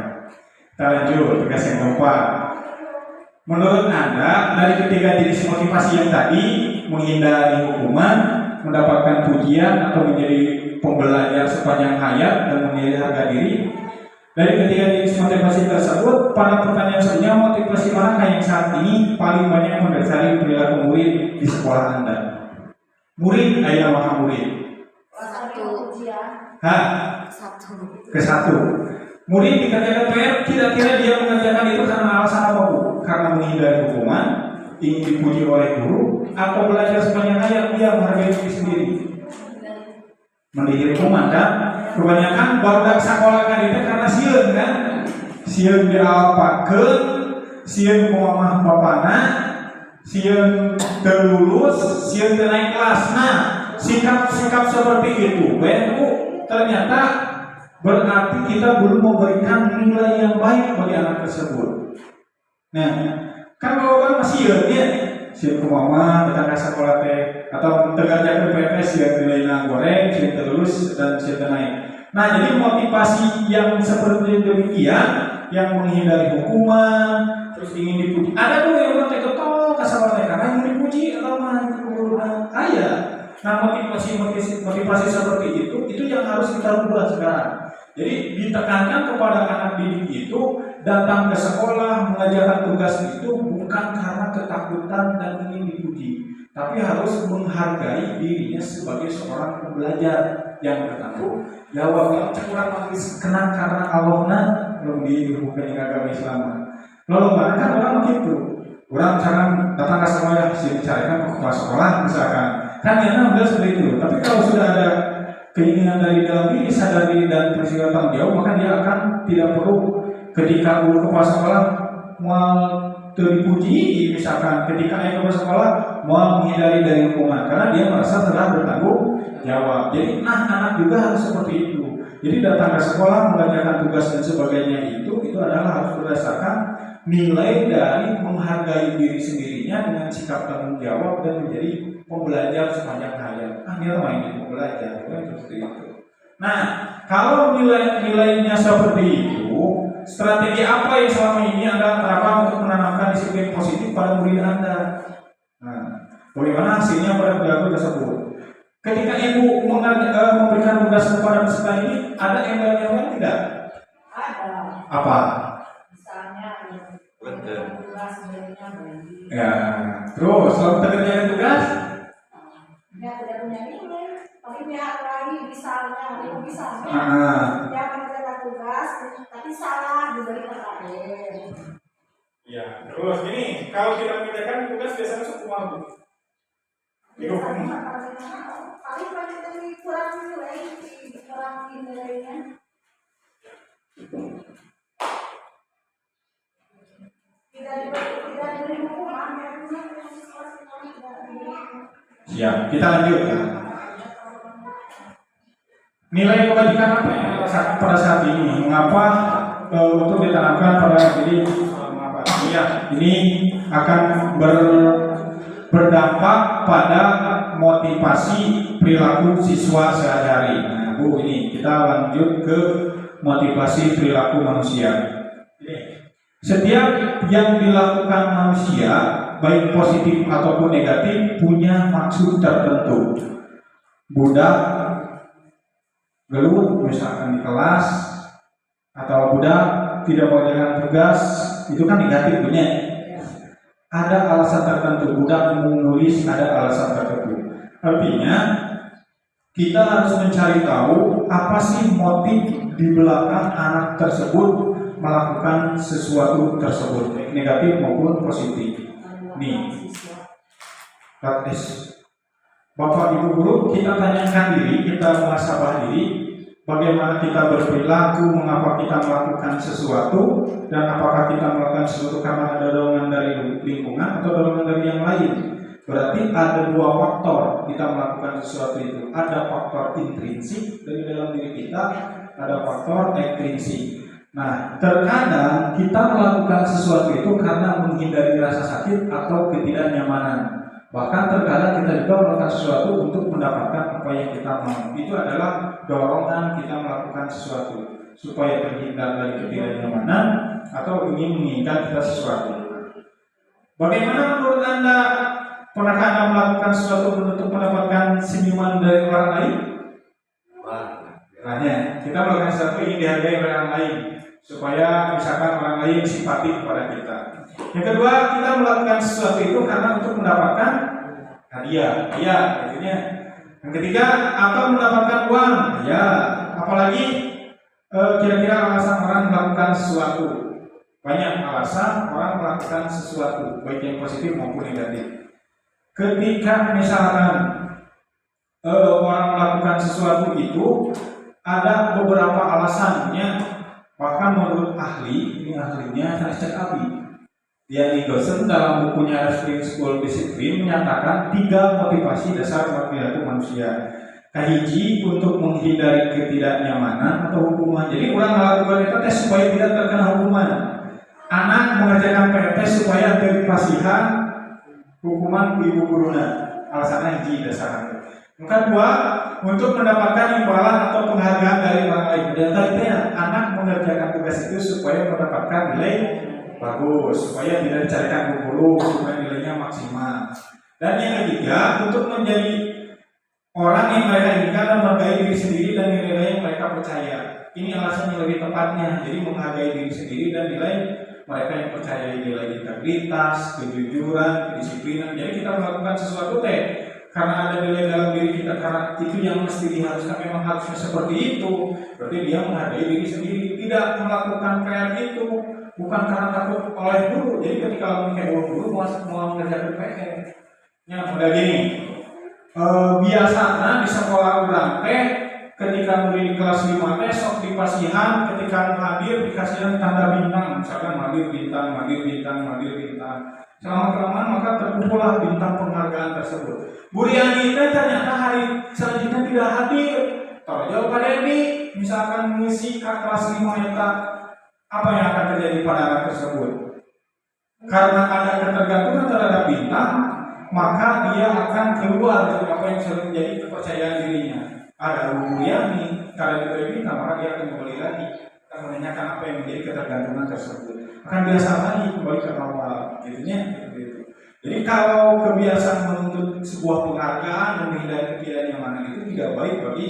Kita lanjut, tugas yang keempat. Menurut Anda, dari ketiga jenis motivasi yang tadi, menghindari hukuman, mendapatkan pujian, atau menjadi pembelajar sepanjang hayat dan menilai harga diri, dari ketiga jenis motivasi tersebut, pada pertanyaan selanjutnya, motivasi manakah yang saat ini paling banyak mendasari perilaku murid di sekolah Anda? Murid, ayah maha murid. Satu. Murid dikerjakan PR, kira-kira dia mengerjakan itu karena alasan apa Bu? Karena menghindari hukuman, ingin dipuji oleh guru, atau belajar sepanjang hayat dia menghargai diri sendiri? Menghindari hukuman kan? Kebanyakan baru sekolah kan itu karena sieun kan? Sieun diapakeun, sieun kumaha bapana, sieun terlulus, sieun teu naik kelas. Nah, sikap-sikap seperti itu, Bu, ternyata berarti kita belum memberikan nilai yang baik bagi anak tersebut. Nah, kan kalau orang masih ya, sieun kumaha datang ke sekolah teh atau tegarjakeun PPS sieun nilainya goreng, sieun terlulus dan sieun naik. Nah, jadi motivasi yang seperti demikian, yang menghindari hukuman, terus ingin dipuji. Ada tuh yang orang ketok ke sekolah karena ingin dipuji atau mah ayah. Nah, motivasi seperti itu yang harus kita buat sekarang. Jadi ditekankan kepada anak didik itu datang ke sekolah mengajarkan tugas itu bukan karena ketakutan dan ingin dipuji, tapi harus menghargai dirinya sebagai seorang pembelajar yang bertanggung jawab. Kurang manis kenang karena Allahna belum dihukum agama Islam. Lalu kan orang begitu, orang misalkan datang ke sekolah dicarikan ke kepala sekolah misalkan, kan yang udah seperti itu. Tapi kalau sudah ada keinginan dari dalam diri, sadar diri dan bersikap tanggung jawab, maka dia akan tidak perlu ketika kepala sekolah mau terpuji, misalkan ketika kepala sekolah mau menghindari dari hukuman karena dia merasa telah bertanggung jawab. Jadi anak juga harus seperti itu. Jadi datang ke sekolah mengerjakan tugas dan sebagainya itu adalah harus berdasarkan nilai dari menghargai diri sendirinya dengan sikap tanggung jawab dan menjadi pembelajar sepanjang hayat. Dia main pembelajar, seperti itu. Nah, kalau nilainya seperti itu, strategi apa yang selama ini Anda terapkan untuk menanamkan disiplin positif pada murid Anda? Nah, bagaimana hasilnya pada perilaku tersebut? Ketika Ibu memberikan tugas kepada peserta ini, ada embel-embel tidak? Ada. Apa? Misalnya tugas sebenarnya bagi. Ya, terus selalu mengerjakan tugas? Ya tidak punya nilai, tapi pihak lagi misalnya, dia mengerjakan tugas, tapi salah diberi perhatian. Ya, terus ini kalau tidak mengerjakan tugas biasanya suku malu. biasanya paling banyak dari kurang nilai kurang nilainya. Tidak diberi hukuman, Siap, kita lanjut ya. Nilai kebajikan apa yang rasakan pada saat ini? Mengapa untuk ditanamkan pada mengapa? Ya, ini akan berdampak pada motivasi perilaku siswa sehari-hari. Nah, Bu, ini kita lanjut ke motivasi perilaku manusia. Setiap yang dilakukan manusia, baik positif ataupun negatif, punya maksud tertentu. Budak gelut misalkan di kelas, atau budak tidak mengerjakan tugas, itu kan negatif punya. Ada alasan tertentu, budak menulis ada alasan tertentu. Artinya kita harus mencari tahu apa sih motif di belakang anak tersebut melakukan sesuatu tersebut, baik negatif maupun positif. Nih, praktis. Bapak Ibu Guru, kita tanyakan diri, kita muhasabah diri, bagaimana kita berperilaku, mengapa kita melakukan sesuatu, dan apakah kita melakukan sesuatu karena ada dorongan dari lingkungan atau dorongan dari yang lain. Berarti ada dua faktor kita melakukan sesuatu itu. Ada faktor intrinsik dari dalam diri kita, ada faktor ekstrinsik. Nah, terkadang kita melakukan sesuatu itu karena menghindari rasa sakit atau ketidaknyamanan. Bahkan terkadang kita juga melakukan sesuatu untuk mendapatkan apa yang kita mau. Itu adalah dorongan kita melakukan sesuatu supaya terhindar dari ketidaknyamanan atau ingin menginginkan kita sesuatu. Bagaimana menurut Anda? Pernahkah Anda melakukan sesuatu untuk mendapatkan senyuman dari orang lain? Makanya kita melakukan sesuatu ingin dihargai oleh orang lain, supaya misalkan orang lain simpati kepada kita. Yang kedua, kita melakukan sesuatu itu karena untuk mendapatkan hadiah, artinya. Yang ketiga, atau mendapatkan uang, ya. Apalagi kira-kira alasan orang melakukan sesuatu. Banyak alasan orang melakukan sesuatu, baik yang positif maupun negatif. Ketika misalkan orang melakukan sesuatu itu ada beberapa alasannya. Bahkan menurut ahli, ini ahlinya Charles Abi, Dian Gosen dalam bukunya Wrestling School Discipline menyatakan 3 motivasi dasar perilaku manusia. Kahiji, untuk menghindari ketidaknyamanan atau hukuman. Jadi orang melakukan itu tes supaya tidak terkena hukuman. Anak mengerjakan PR supaya dari pasihan hukuman ibu guruna. Alasannya hiji dasar. Yang kedua, untuk mendapatkan imbalan atau penghargaan dari orang lain. Dan tadinya anak mengerjakan tugas itu supaya mendapatkan nilai bagus, supaya tidak dicarikan guru, supaya nilainya maksimal. Dan yang ketiga, untuk menjadi orang yang mereka inginkan dan menghargai diri sendiri dan nilai yang mereka percaya. Ini alasan yang lebih tepatnya. Jadi menghargai diri sendiri dan nilai mereka yang percaya, nilai integritas, kejujuran, kedisiplinan. Jadi kita melakukan sesuatu karena ada nilai dalam diri kita, karena itu yang mesti diharuskan, memang harusnya seperti itu. Berarti dia menghargai diri sendiri, tidak melakukan PR itu bukan karena takut oleh guru. Jadi ketika mungkin guru mau mengerjakan PR, ya udah gini. Biasanya di sekolah orang ketika murid di kelas 5 sok di pasihan, ketika hadir dikasih tanda bintang, misalkan hadir bintang, hadir bintang, hadir bintang. Selama-kelamaan maka terkumpullah bintang penghargaan tersebut. Bu Riani ternyata hari selanjutnya tidak hadir. Jauh Pak Dendi, misalkan mengisi kelas 5 eta, apa yang akan terjadi pada anak tersebut? Karena ada ketergantungan terhadap bintang, maka dia akan keluar dari apa yang sudah menjadi kepercayaan dirinya. Ada Bu Riani, karena diberi bintang, maka dia akan kembali lagi, akan menanyakan apa yang menjadi ketergantungan tersebut. Akan biasa lagi kembali ke awal, gitunya. Jadi kalau kebiasaan menuntut sebuah penghargaan dan menghindari ketidaknyamanan itu tidak baik bagi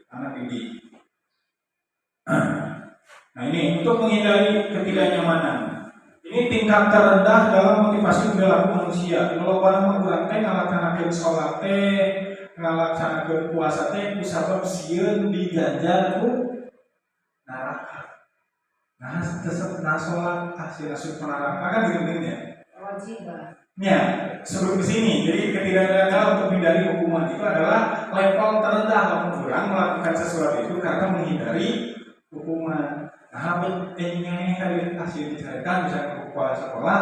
anak didik. Nah ini untuk menghindari ketidaknyamanan. Ini tingkat terendah dalam motivasi perilaku manusia. Kalau barang kurang ngalaksanakeun sholat ngalaksanakeun puasa kusabab sieun diganjar ku neraka. Nah, tetap sholat hasil neraka kan gini-gini ya. kewajiban. Ya, sebelum ke sini, jadi ketidakrela untuk menghindari hukuman itu adalah level terendah orang melakukan sesuatu itu karena menghindari hukuman. Nah, pentingnya kali hasil diceritakan bisa ke kepala sekolah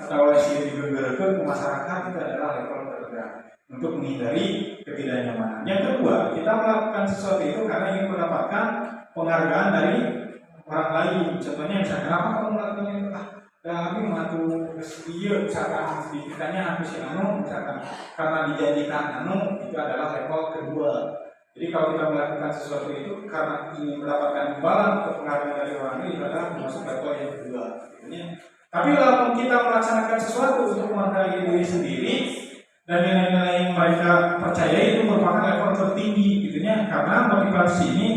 atau hasil digegerkan ke masyarakat itu adalah level terendah untuk menghindari ketidaknyamanan. Yang kedua, kita melakukan sesuatu itu karena ingin mendapatkan penghargaan dari orang lain. Contohnya misalnya, kenapa kamu melakukan itu? Kami membantu dia, misalkan sedikitnya aku si anu, misalkan karena dijanjikan anu, itu adalah level kedua. Jadi kalau kita melakukan sesuatu itu karena ingin mendapatkan imbalan atau penghargaan dari orang lain, itu adalah masuk level yang kedua. Tapi kalau kita melaksanakan sesuatu untuk menghargai diri sendiri dan nilai-nilai yang mereka percaya itu merupakan level tertinggi, gitunya, karena motivasi ini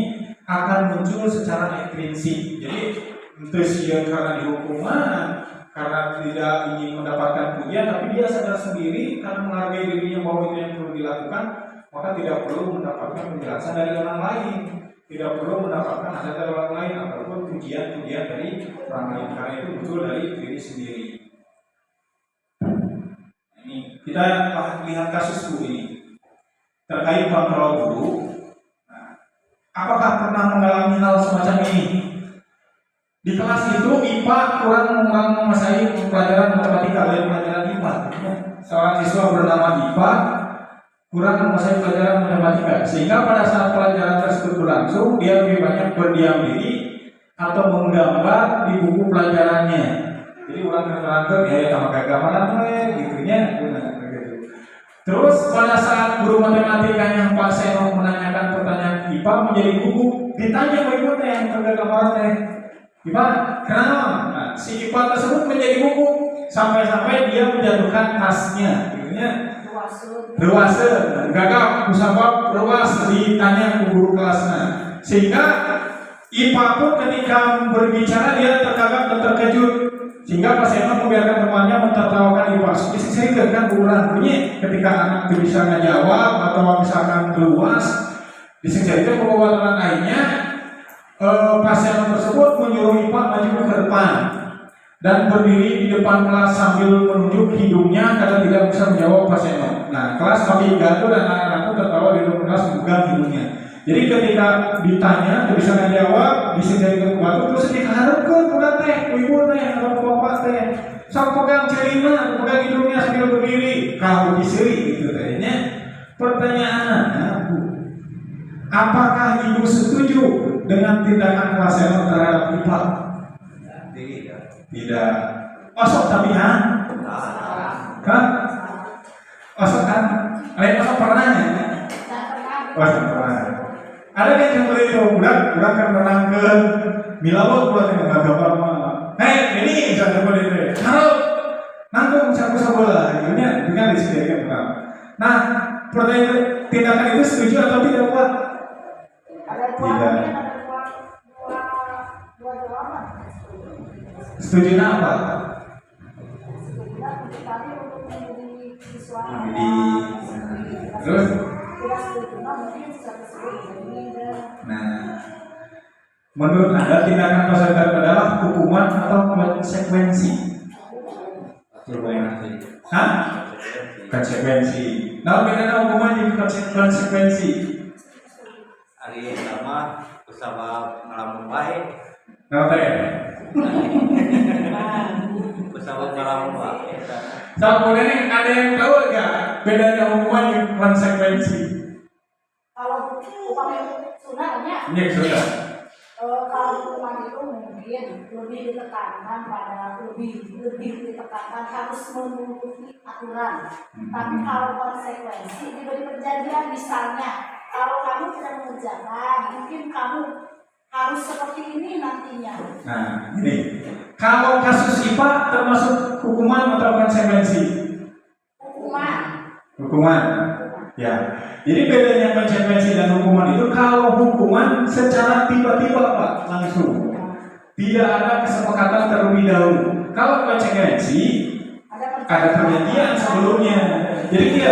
akan muncul secara intrinsik. Jadi entusias karena dihukuman, karena tidak ingin mendapatkan pujian, tapi dia sadar sendiri karena menghargai dirinya bahwa itu yang perlu dilakukan, maka tidak perlu mendapatkan penjelasan dari orang lain, tidak perlu mendapatkan nasihat dari orang lain ataupun pujian-pujian dari orang lain, karena itu muncul dari diri sendiri. Ini kita lihat kasus guru ini terkait kontrol guru. Nah, apakah pernah mengalami hal semacam ini? Di kelas itu IPA kurang menguasai pelajaran matematika dan pelajaran IPA. Seorang siswa bernama IPA kurang menguasai pelajaran matematika, sehingga pada saat pelajaran tersebut berlangsung dia lebih banyak berdiam diri atau menggambar di buku pelajarannya. Jadi orang terangkan ya sama kayak gambaran gitunya. Terus pada saat guru matematikanya Pak Seno menanyakan pertanyaan IPA menjadi gugup, ditanya berikutnya yang gambarannya. Gimana? Kenapa? Nah, si IPA tersebut menjadi gugup sampai-sampai dia menjatuhkan tasnya, gitunya. Ruase, gagal musabab ruas ditanya ke guru kelasnya, sehingga IPA pun ketika berbicara dia terkagak dan terkejut, sehingga Pak Seno membiarkan temannya mentertawakan IPA. Saya kan ukuran bunyi ketika anak itu bisa ngejawab atau misalkan luas, disingkirkan pembawaan lainnya. Pasien tersebut menyuruh IPA maju ke depan dan berdiri di depan kelas sambil menunjuk hidungnya karena tidak bisa menjawab pasien. Nah, kelas makin gaduh dan anak-anak pun tertawa di dalam kelas memegang hidungnya. Jadi ketika ditanya, tidak bisa menjawab, disingkirkan ke batu, terus diharapkan bukan teh, ibu teh, atau bapak teh, sang pegang celina, pegang hidungnya sambil berdiri, kalau diseri gitu tehnya. Pertanyaannya, apakah ibu setuju dengan tindakan kelas Seno terhadap IPA? Tidak. Osok tapi kan? Osok kan? Ada osok pernah ya? Osok pernah. Ada yang seperti itu, budak kan pernah ke Milawo, budak yang nggak gambar mana? Hei, ini bisa seperti itu. Kalau nanggung sapu bola, akhirnya dengan disediakan benar. Nah, pertanyaan tindakan itu setuju atau tidak, Pak? Tidak. Setuju apa? Terus? Nah, menurut Anda tindakan masyarakat adalah hukuman atau konsekuensi? Hah? Konsekuensi. Nah, bedanya hukuman dengan konsekuensi. Hari sama bersama ngalamun baik. Kenapa ya? Bersama ngalamun baik. Kemudian ada yang tahu nggak bedanya hukuman dengan konsekuensi? Kalau upamanya sunahnya, Ini sudah. kalau hukuman itu mungkin lebih ditekankan pada lebih ditekankan harus menuruti aturan. Tapi kalau konsekuensi diberi perjanjian, misalnya kalau kamu tidak mengerjakan, mungkin kamu harus seperti ini nantinya. Nah, ini kalau kasus IPA termasuk hukuman atau konsekuensi? Hukuman. Ya. Jadi bedanya konsekuensi dan hukuman itu, kalau hukuman secara tiba-tiba Pak, langsung. Tidak ada kesepakatan terlebih dahulu. Kalau konsekuensi ada perjanjian sebelumnya. Jadi dia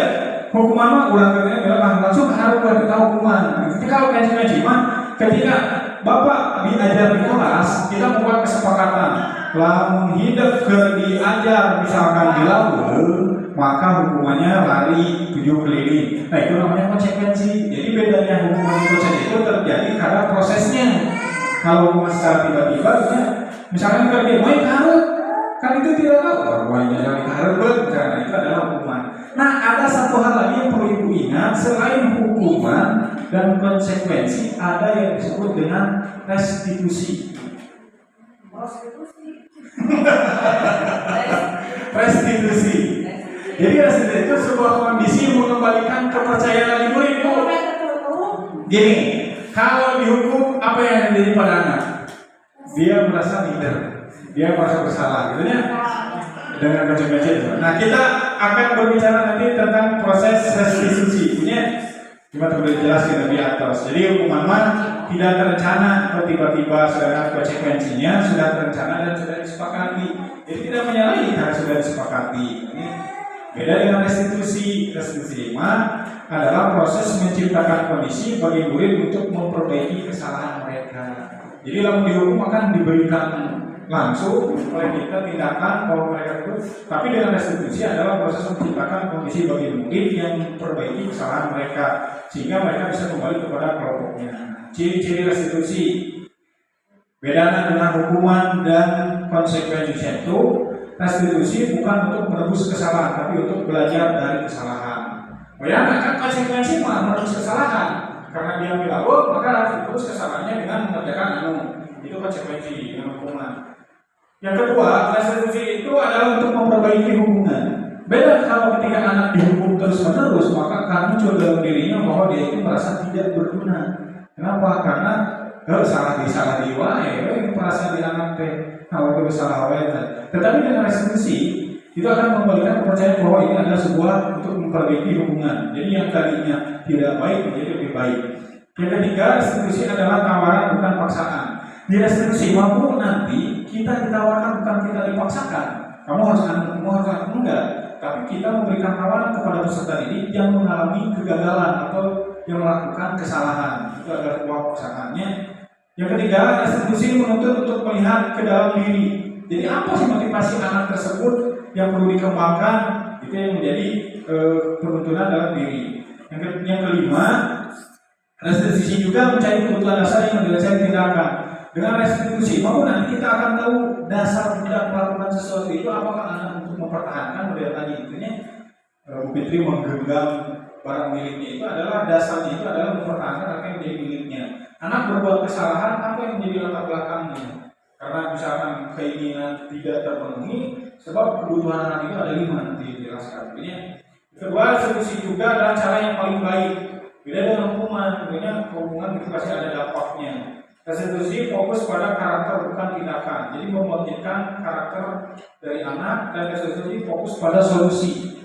hukuman mah ulangannya adalah langsung harus kita hukuman. Jadi kalau konsekuensi mah ketika Bapak diajar di kelas, kita membuat kesepakatan lamun hidup ke diajar misalkan di laut, maka hukumannya lari 7 keliling. Nah itu namanya konsekuensi. Jadi bedanya hukuman konsekuensi itu terjadi karena prosesnya. Kalau hukuman secara tiba-tiba, misalnya kerja main harus, kan itu tidak tahu. Mainnya yang harus karena itu adalah hukuman. Nah ada satu hal lagi yang perlu ibu ingat, selain hukuman dan konsekuensi, ada yang disebut dengan restitusi. Restitusi. Jadi restitusi itu sebuah kondisi mengembalikan kepercayaan di murid. Gini, kalau dihukum apa yang terjadi pada anak? Dia merasa minder, dia merasa bersalah, gitu ya. Dengan konsekuensi. Nah, kita akan berbicara nanti tentang proses restitusi. Ini cuma boleh jelaskan lebih atas. Jadi hukuman mah tidak terencana atau tiba-tiba sudah konsekuensinya sudah terencana dan sudah disepakati. Jadi tidak menyalahi karena sudah disepakati. Ini beda dengan restitusi. Restitusi mah adalah proses menciptakan kondisi bagi murid untuk memperbaiki kesalahan mereka. Jadi lalu dihukum akan diberikan langsung oleh kita tindakan kalau mereka itu, tapi dengan restitusi adalah proses menciptakan kondisi bagi murid yang memperbaiki kesalahan mereka sehingga mereka bisa kembali kepada kelompoknya. Ciri-ciri restitusi bedanya dengan hukuman dan konsekuensi itu, restitusi bukan untuk menebus kesalahan tapi untuk belajar dari kesalahan. Oh ya, kan konsekuensi mah menebus kesalahan karena dia bilang maka harus ditebus kesalahannya dengan mengerjakan itu konsekuensi dengan hukuman. Yang kedua, restitusi itu adalah untuk memperbaiki hubungan. Beda kalau ketika anak dihukum terus-menerus, maka akan muncul dalam dirinya bahwa dia itu merasa tidak berguna. Kenapa? Karena salah di wae, perasaan di anak teh, kalau itu salah wae. Tetapi dengan restitusi itu akan memberikan kepercayaan bahwa ini adalah sebuah untuk memperbaiki hubungan. Jadi yang tadinya tidak baik menjadi lebih baik. Yang ketiga, restitusi adalah tawaran bukan paksaan. Di restitusi mampu nanti kita ditawarkan bukan kita dipaksakan. Kamu harus enggak, tapi kita memberikan tawaran kepada peserta didik yang mengalami kegagalan atau yang melakukan kesalahan. Itu adalah sebuah paksanaannya. Yang ketiga, restitusi menuntut untuk melihat ke dalam diri. Jadi apa sih motivasi anak tersebut yang perlu dikembangkan? Itu yang menjadi penuntunan dalam diri. Yang kelima, restitusi juga mencari kebutuhan dasar yang menyelesaikan tindakan. Dengan restitusi, maupun nanti kita akan tahu dasar tidak melakukan sesuatu itu apakah anak untuk mempertahankan model tadi itunya. Bu Fitri menggenggam barang miliknya itu adalah dasarnya itu adalah mempertahankan apa yang menjadi miliknya. Anak berbuat kesalahan apa yang menjadi latar belakangnya? Karena misalkan keinginan tidak terpenuhi, sebab kebutuhan anak itu ada 5 nanti dijelaskan. Kedua, restitusi juga adalah cara yang paling baik. Beda dengan hukuman, tentunya hukuman itu pasti ada dampaknya. Restitusi fokus pada karakter bukan tindakan. Jadi membangkitkan karakter dari anak, dan restitusi fokus pada solusi.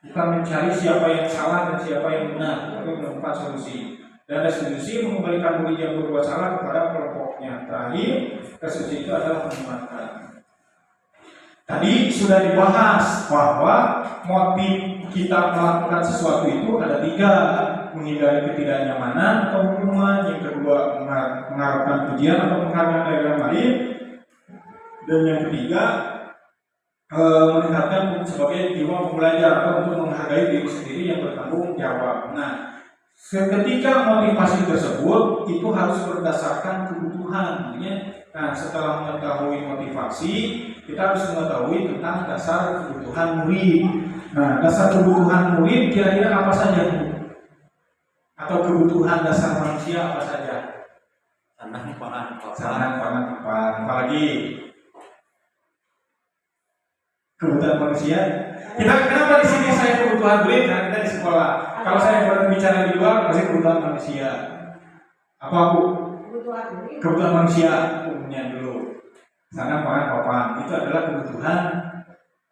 Bukan mencari siapa yang salah dan siapa yang benar, tapi menemukan solusi. Dan restitusi mengembalikan murid yang berbuat salah kepada kelompoknya. Terakhir, restitusi itu adalah mengingatkan. Tadi sudah dibahas bahwa motif kita melakukan sesuatu itu ada 3. Menghindari ketidaknyamanan atau hukuman, yang kedua mengharapkan pujian atau penghargaan dari orang lain, dan yang ketiga meningkatkan sebagai jiwa pembelajar atau untuk menghargai diri sendiri yang bertanggung jawab. Nah, ketika motivasi tersebut itu harus berdasarkan kebutuhan. Nah, setelah mengetahui motivasi, kita harus mengetahui tentang dasar kebutuhan murid. Nah, dasar kebutuhan murid kira-kira apa saja? Atau kebutuhan dasar manusia apa saja? Sanang, pangan, papan. Apalagi kebutuhan manusia. Kenapa di sini saya kebutuhan murid? Karena kita di sekolah. Kalau saya berbicara di luar, pasti kebutuhan manusia. Apa Bu? Kebutuhan manusia umumnya dulu. Sanang, pangan, papan. Itu adalah kebutuhan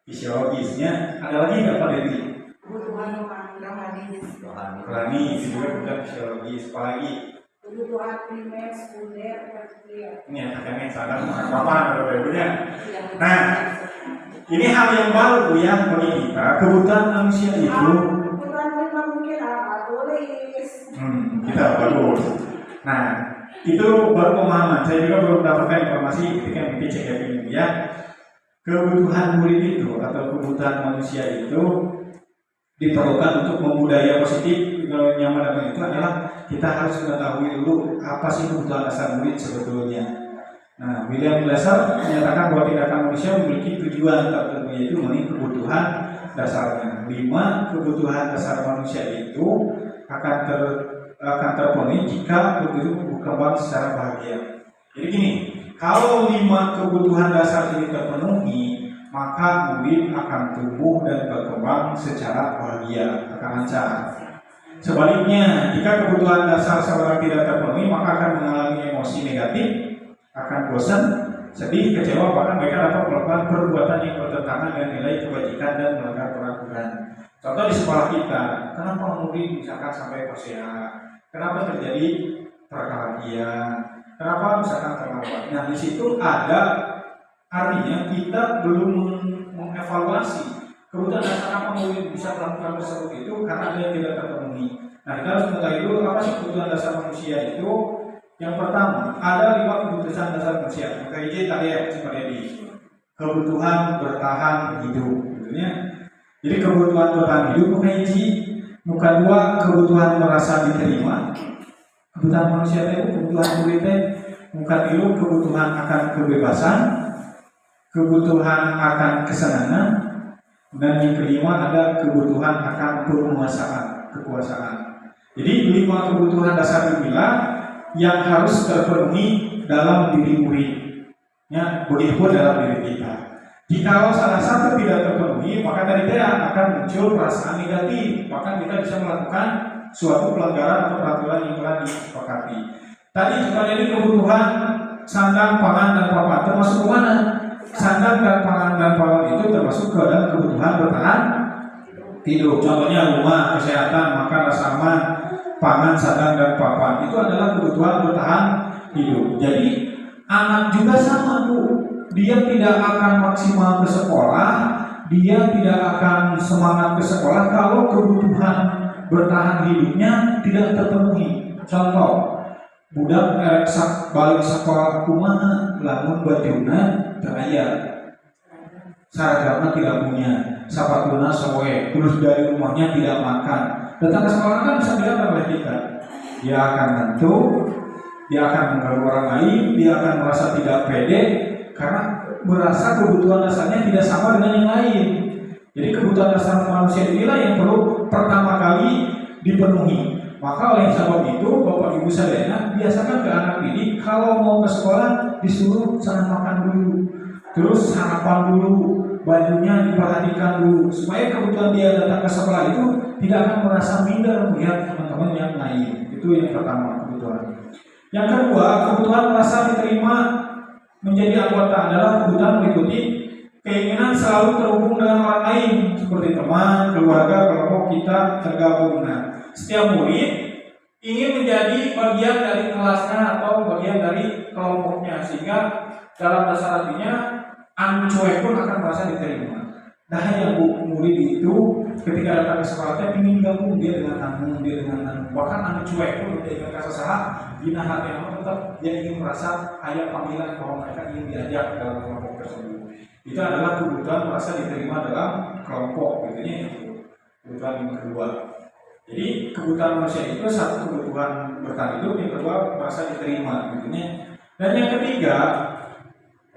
fisiologisnya. Ada lagi nggak Pak Dedi? Kebutuhan rohani itu juga kebutuhan fisiologis. Apalagi kebutuhan primer, sekunder, tersier. ini yang katanya sadar papan atau berikutnya. Nah, ini hal yang baru Bu ya bagi kita. Kebutuhan manusia itu kebutuhan primer mungkin apa? Tulis. kita bagus. Nah, itu baru pemahaman. Saya juga belum mendapatkan informasi ketika mungkin cek ini ya. Kebutuhan murid itu atau kebutuhan manusia itu diperlukan untuk membudaya positif yang mana itu adalah kita harus mengetahui dulu apa sih kebutuhan dasar murid sebetulnya. Nah, William Glasser menyatakan bahwa tindakan manusia memiliki tujuan tertentu, yaitu memenuhi kebutuhan dasarnya. 5 kebutuhan dasar manusia itu akan terpenuhi jika begitu berkembang secara bahagia. Jadi gini, kalau 5 kebutuhan dasar ini terpenuhi, maka murid akan tumbuh dan berkembang secara bahagia, akan lancar. Sebaliknya, jika kebutuhan dasar seorang tidak terpenuhi, maka akan mengalami emosi negatif, akan bosan, sedih, kecewa, bahkan mereka dapat melakukan perbuatan yang bertentangan dengan nilai kebajikan dan melanggar peraturan. Contoh di sekolah kita, kenapa murid misalkan sampai persiapan, kenapa terjadi perkelahian, kenapa misalkan terlambat. Nah, di situ ada artinya kita belum mengevaluasi kebutuhan dasar apa murid bisa melakukan tersebut itu karena ada yang tidak terpenuhi. Nah, kita harus mengetahui dulu apa sih kebutuhan dasar manusia itu. Yang pertama, ada 5 kebutuhan dasar manusia. KIJ tadi ya, seperti kebutuhan bertahan hidup, gitu ya. Jadi kebutuhan bertahan hidup KIJ. Muka 2, kebutuhan merasa diterima. Kebutuhan manusia itu kebutuhan murid. Muka 3, kebutuhan akan kebebasan, kebutuhan akan kesenangan, dan yang kelima ada kebutuhan akan kekuasaan. Jadi 5 kebutuhan dasar inilah yang harus terpenuhi dalam diri murid, ya, begitupun dalam diri kita. Jika salah satu tidak terpenuhi, maka dari dia akan muncul perasaan negatif, bahkan kita bisa melakukan suatu pelanggaran atau peraturan yang telah disepakati. Tadi juga jadi kebutuhan sandang, pangan, dan papan termasuk ke mana? Sandang dan pangan dan papan itu termasuk ke dalam kebutuhan bertahan hidup. Contohnya rumah, kesehatan, makan, rasa aman, pangan, sandang, dan papan itu adalah kebutuhan bertahan hidup. Jadi anak juga sama Bu, dia tidak akan maksimal ke sekolah, dia tidak akan semangat ke sekolah kalau kebutuhan bertahan hidupnya tidak terpenuhi. Contoh, budak balik sekolah kumaha lamun bajuna teraya, seragamnya tidak punya, sapatuna soe, terus dari rumahnya tidak makan. Datang ke sekolah kan bisa dilihat oleh kita. Dia akan ngantuk, dia akan mengganggu orang lain, dia akan merasa tidak pede karena merasa kebutuhan dasarnya tidak sama dengan yang lain. Jadi kebutuhan dasar manusia inilah yang perlu pertama kali dipenuhi. Maka oleh sebab itu Bapak Ibu sekalian, biasakan ke anak ini kalau mau ke sekolah disuruh sana makan dulu, terus sarapan dulu, bajunya diperhatikan dulu supaya kebutuhan dia datang ke sekolah itu tidak akan merasa minder melihat teman-teman yang lain. Itu yang pertama, kebutuhan. Yang kedua, kebutuhan merasa diterima menjadi anggota adalah kebutuhan mengikuti keinginan selalu terhubung dengan orang lain seperti teman, keluarga, kelompok kita tergabung. Nah, setiap murid ingin menjadi bagian dari kelasnya atau bagian dari kelompoknya sehingga dalam dasar artinya anu cuek pun akan merasa diterima. Nah, yang murid itu ketika datang ke sekolahnya ingin gabung dia dengan anu, dia dengan anu. Bahkan anu cuek pun dia ingin kasih salah, bina hati yang tetap dia ingin merasa ada panggilan bahwa mereka ingin diajak dalam kelompok tersebut. Itu adalah kebutuhan merasa diterima dalam kelompok, gitu ya. Kebutuhan yang kedua. Jadi kebutuhan manusia itu satu kebutuhan bertahan hidup, yang kedua merasa diterima, gitu ya. Dan yang ketiga,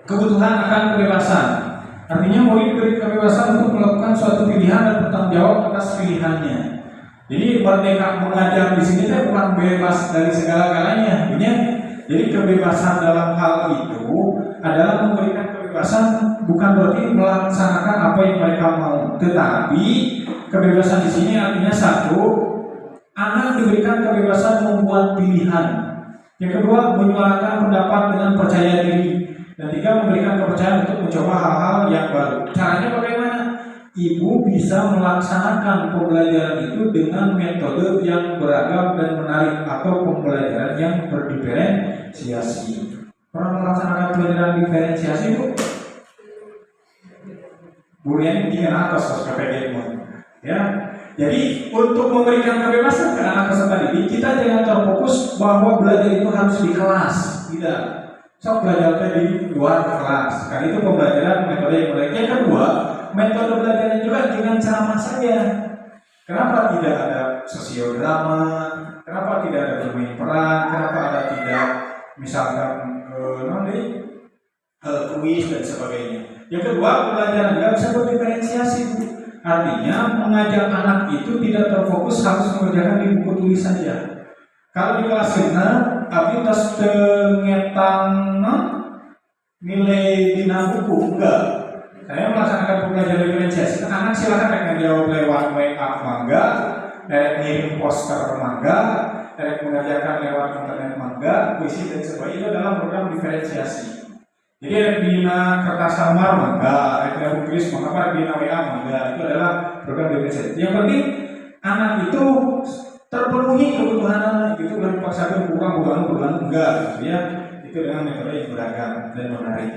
kebutuhan akan kebebasan. Artinya murid diberi kebebasan untuk melakukan suatu pilihan dan bertanggung jawab atas pilihannya. Jadi merdeka mengajar di sini itu bukan bebas dari segala-galanya, ya. Jadi kebebasan dalam hal itu adalah memberikan kebebasan bukan berarti melaksanakan apa yang mereka mau, tetapi kebebasan di sini artinya satu, anak diberikan kebebasan membuat pilihan. Yang kedua, menyuarakan pendapat dengan percaya diri. Dan tiga, memberikan kepercayaan untuk mencoba hal-hal yang baru. Caranya bagaimana? Ibu bisa melaksanakan pembelajaran itu dengan metode yang beragam dan menarik atau pembelajaran yang berdiferensiasi. Pernah melaksanakan pelajaran diferensiasi Bu? Bu Riani bikin atas pas PPG ya. Jadi untuk memberikan kebebasan ke anak peserta didik, kita jangan terfokus bahwa belajar itu harus di kelas, tidak. So belajarnya di luar kelas. Karena itu pembelajaran metode yang baik. Yang kedua, metode belajarnya juga dengan ceramah saja. Kenapa tidak ada sosiodrama? Kenapa tidak ada bermain peran? Kenapa ada tidak misalkan kuis dan sebagainya? Yang kedua, pembelajaran juga bisa berdiferensiasi. Artinya mengajar anak itu tidak terfokus harus mengerjakan di buku tulis saja. Kalau di kelas kita, tapi tes tengetang nilai dina buku enggak. Saya melaksanakan pembelajaran diferensiasi. Anak silakan dengan jawab lewat WA mangga, ngirim poster mangga, mengerjakan lewat internet mangga, puisi dan sebagainya. Itu adalah program diferensiasi. Jadi ada dina kertas samar mangga, ada buku tulis mangga, dina WA mangga. Itu adalah program diferensiasi. Yang penting anak itu terpenuhi kebutuhan anak itu bukan dipaksakan kurang enggak, gitu ya. Itu dengan metode yang beragam dan menarik.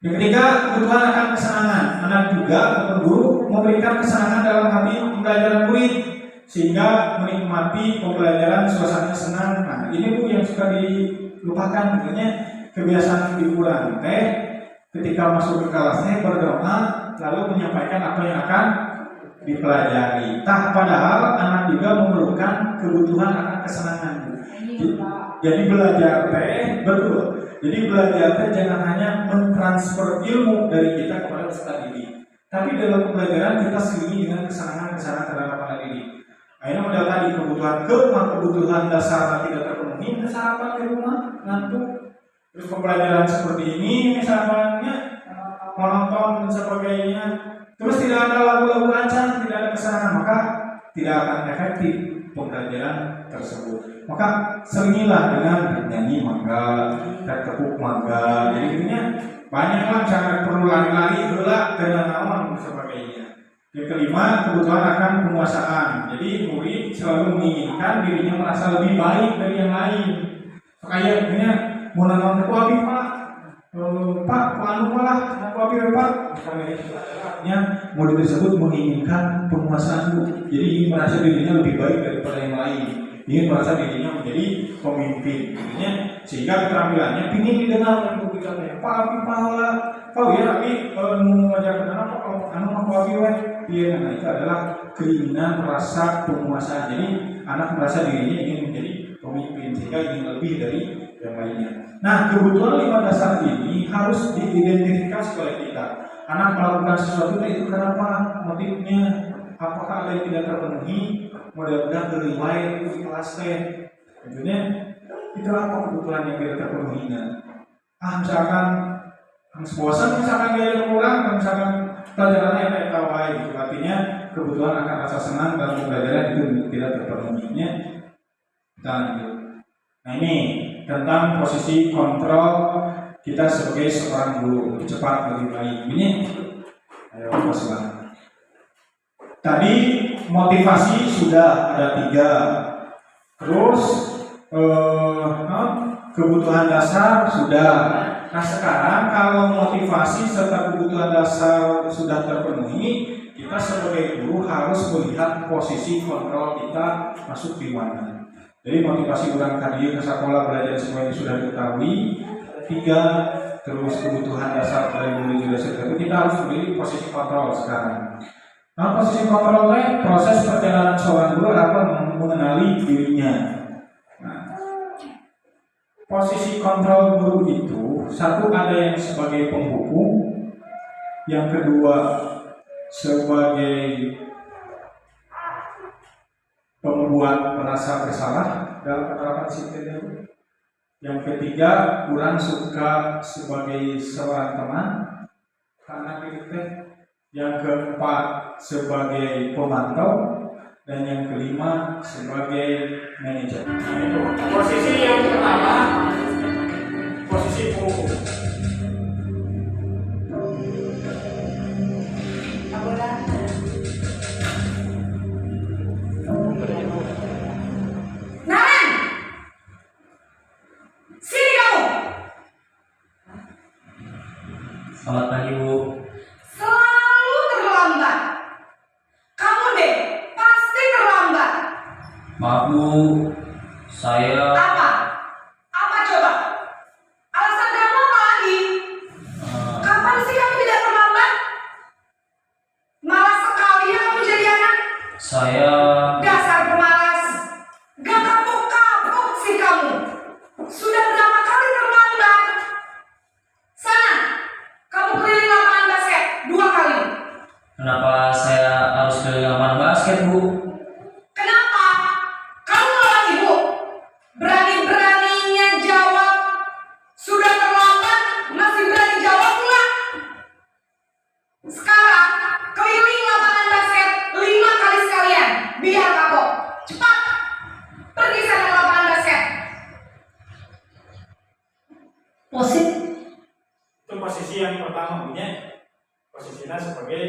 Yang ketiga, kebutuhan akan kesenangan. Anak juga atau guru memberikan kesenangan dalam hati pembelajaran murid sehingga menikmati pembelajaran suasana senang. Nah, ini Bu yang suka dilupakan, sebenarnya kebiasaan dikurang. Ketika masuk ke kelasnya berdoa lalu menyampaikan apa yang akan dipelajari. Padahal anak juga memerlukan kebutuhan akan kesenangan. Jadi belajar betul. Jadi belajar jangan hanya mentransfer ilmu dari kita kepada peserta didik, tapi dalam pembelajaran kita selingi dengan kesenangan terhadap anak didik. Akhirnya modal tadi kebutuhan dasar tidak terpenuhi, sarapan di rumah ngantuk. Terus pembelajaran seperti ini misalnya menonton dan sebagainya, terus tidak ada lagu-lagu acan, tidak ada kesenangan, maka tidak akan efektif pembelajaran tersebut. Maka selingilah dengan nyanyi mangga, tepuk mangga, jadi intinya banyaklah misalnya perlu lari-lari, gelak, dan aman dan sebagainya. Yang kelima, kebutuhan akan penguasaan. Jadi murid selalu menginginkan dirinya merasa lebih baik dari yang lain. Kayaknya mau nonton aku abi Pak, anu malah aku abi Pak. Misalnya murid tersebut menginginkan penguasaan, jadi ingin merasa dirinya lebih baik daripada yang lain, ingin merasa dirinya menjadi pemimpin, sehingga keterampilannya ingin didengar oleh publiknya. Pak abi pahala, kau ya abi mengajarkan apa kalau anu aku abi weh. Iya, nah itu adalah keinginan rasa penguasaan. Jadi anak merasa dirinya ingin menjadi pemimpin sehingga ingin lebih dari yang lainnya. Nah, kebutuhan 5 dasar ini harus diidentifikasi oleh kita. Anak melakukan sesuatu itu kenapa, motifnya, apakah ada yang tidak terpenuhi, mudah-mudahan riwayat itu kelas tentunya itu apa kebutuhan yang tidak terpenuhi. Misalkan bosan, misalkan dia yang kurang, misalkan pelajarannya yang tahu gitu. Artinya kebutuhan akan rasa senang dalam pembelajaran itu tidak terpenuhinya. Nah ini tentang posisi kontrol kita sebagai seorang guru, lebih cepat, lebih baik. Ini ayo silakan. Tadi motivasi sudah ada 3. Terus kebutuhan dasar sudah. Nah sekarang kalau motivasi serta kebutuhan dasar sudah terpenuhi, kita sebagai guru harus melihat posisi kontrol kita masuk di mana. Jadi motivasi orang hadir ke sekolah belajar semuanya sudah diketahui. 3, terus kebutuhan dasar dari murid juga sudah. Kita harus memilih posisi kontrol sekarang. Nah posisi kontrolnya proses perjalanan seorang guru apa mengenali dirinya. Posisi kontrol guru itu, satu ada yang sebagai penghukum, yang kedua sebagai pembuat merasa bersalah dalam penerapan sistem. Yang ketiga, kurang suka sebagai seorang teman karena kita. Yang keempat sebagai pemantau, dan yang kelima sebagai manajer. Nah, itu posisi yang pertama, posisi penghukum. Nan, sini kamu. Selamat pagi Bu. Selalu terlambat. Maaf Bu, saya Apa? Apa coba? Alasan kamu apa lagi? Kapan sih kamu tidak terlambat? Malas sekali ya kamu jadi anak. saya Dasar pemalas. Gak kapok-kapok sih kamu. Sudah berapa kali terlambat? Sana, kamu keliling lapangan basket 2 kali. kenapa saya harus ke lapangan basket Bu? Kenapa? Kamu malah ibu. Berani-beraninya jawab. Sudah terlambat, masih berani jawab pula. Sekarang, keliling lapangan basket 5 kali sekalian. Biar kapok. Cepat. Pergi sana ke lapangan basket. Posit. Itu posisi yang pertama punya posisinya sebagai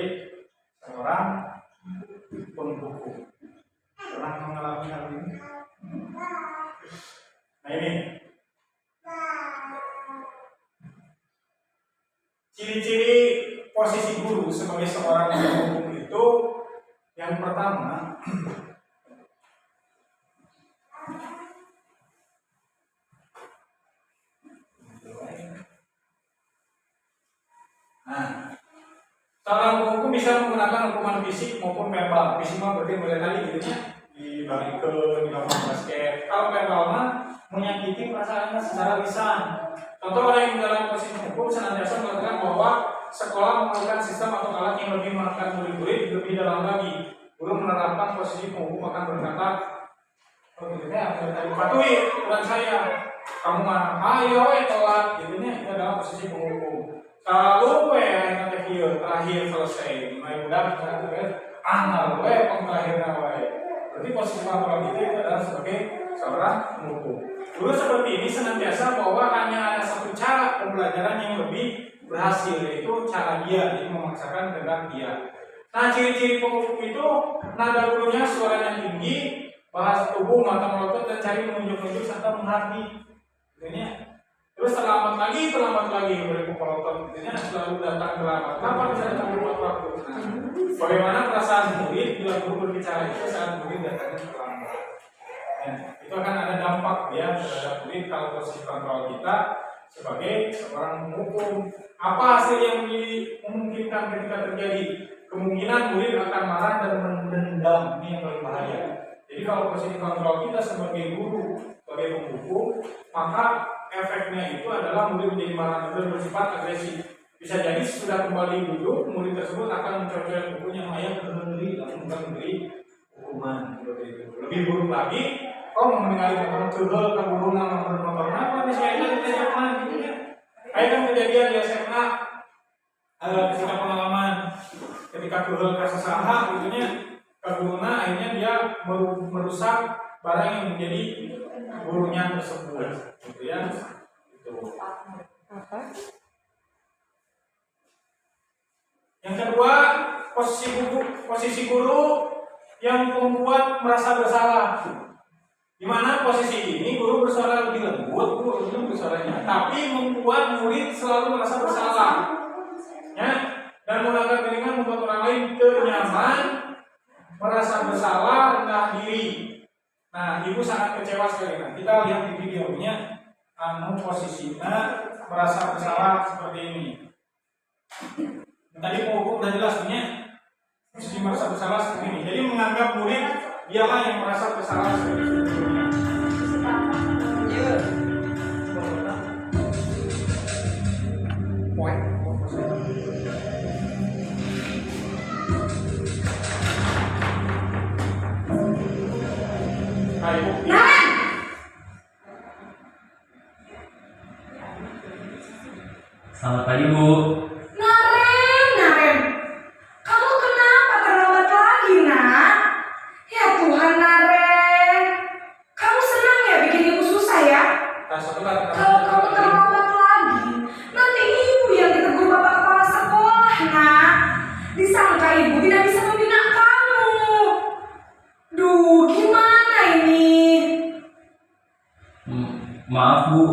seorang pembuku. Pernah mengalami hal ini? Nah ini ciri-ciri posisi guru sebagai seorang pembuku itu yang pertama nah, seorang pembuku bisa menggunakan hukuman fisik maupun verbal. Fisik mah berarti mulai tadi gitu ya, dibalik ke di lapangan basket. Kalau verbal mah menyakiti perasaannya secara lisan. Contoh orang yang dalam posisi hukum senantiasa mengatakan bahwa sekolah memerlukan sistem atau alat yang lebih menekan murid-murid lebih dalam lagi. Guru menerapkan posisi penghukum akan berkata, oh gitu ya, patuhi aturan saya. Kamu mah, ayo telat, gitunya itu adalah posisi penghukum. Kalau yang terakhir selesai, mulai mudah misalnya itu anal terakhir berarti posisi penghukum itu adalah sebagai seorang penghukum. Guru seperti ini senantiasa bahwa hanya ada satu cara pembelajaran yang lebih berhasil, yaitu cara dia, jadi memaksakan kehendak dia. Nah, ciri-ciri penghukum itu nada gurunya suaranya tinggi, bahasa tubuh mata melotot dan cari menunjuk-nunjuk serta menghati. Terus terlambat lagi beribu pelotot, selalu datang terlambat. Kenapa bisa datang tepat waktu? Nah, bagaimana perasaan murid bila guru berbicara itu saat murid datangnya terlambat? Itu akan ada dampak ya terhadap murid kalau posisi kontrol kita sebagai seorang penghukum. Apa hasil yang memungkinkan ketika terjadi? Kemungkinan murid akan marah dan mendendam. Ini yang paling bahaya. Jadi kalau posisi kontrol kita sebagai guru, sebagai penghukum, maka efeknya itu adalah murid menjadi marah dan bersifat agresif. Bisa jadi sudah kembali duduk, murid tersebut akan mencoret bukunya ayah memberi hukuman. Lebih buruk lagi, mendengar orang kegel kaburu nama bermotor apa nih saya itu di SMA gitu ya. Kan kejadian di SMA ketika pengalaman ketika kegel kasasaha gitu nya kaguruna akhirnya dia merusak barang yang menjadi gurunya tersebut gitu ya. Itu. Yang kedua, posisi guru yang membuat merasa bersalah. Di mana posisi ini guru bersuara lebih lembut, guru bersuaranya, tapi membuat murid selalu merasa bersalah, ya, dan menggunakan keringan membuat orang lain nyaman, merasa bersalah, rendah diri. Nah, ibu sangat kecewa sekali. Nah, kita lihat di videonya, posisinya merasa bersalah seperti ini. Tadi penghukum sudah jelas punya posisi merasa bersalah seperti ini. Jadi menganggap murid dialah yang merasa bersalah seperti ini. Naren! Selamat pagi Bu. Naren, kamu kenapa terlambat lagi, nak? Ya Tuhan, Naren, kamu senang ya bikin ibu susah ya? Kalau kamu terlambat lagi, nanti ibu yang ditegur bapak kepala sekolah, nak. Disangka ibu tidak bisa membina kamu. Duh, gimana ini? Maaf Bu.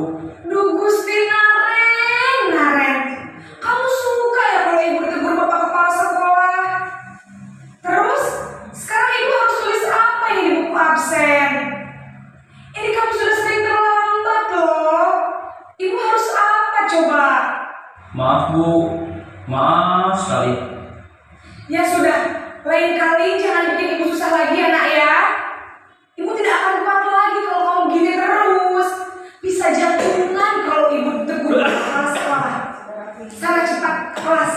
Duh, Gusti Naren, kamu suka ya kalau ibu ditegur bapak kepala sekolah? Terus, sekarang ibu harus tulis apa ini di buku absen? Ya sudah, lain kali jangan bikin ibu susah lagi ya nak ya. Ibu tidak akan kuat lagi kalau kamu gini terus. Bisa jantungan kalau ibu tegur di kelas sekolah. Sana cepat ke kelas.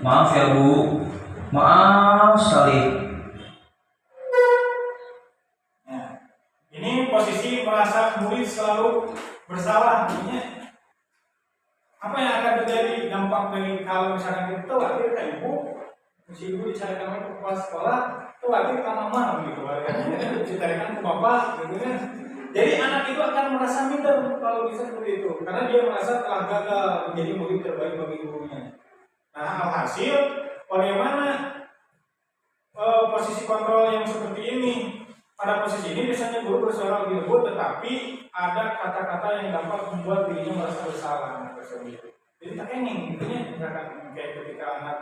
Maaf ya Bu, maaf sekali. Nah, ini posisi merasa murid selalu bersalah. Artinya apa yang akan terjadi dampak dari kalau misalkan kita khawatir ke ibu, si ibu dicarikan ke kepala sekolah, khawatir ke mama gitu, dicarikan ke bapak, gitu kan. Jadi anak itu akan merasa minder kalau bisa seperti itu, karena dia merasa telah gagal menjadi murid terbaik bagi gurunya. Nah, alhasil bagaimana posisi kontrol yang seperti ini? Pada posisi ini biasanya guru bersuara lebih lembut, tetapi ada kata-kata yang dapat membuat dirinya merasa bersalah tersebut. Jadi tak kenging, intinya misalkan kayak ketika anak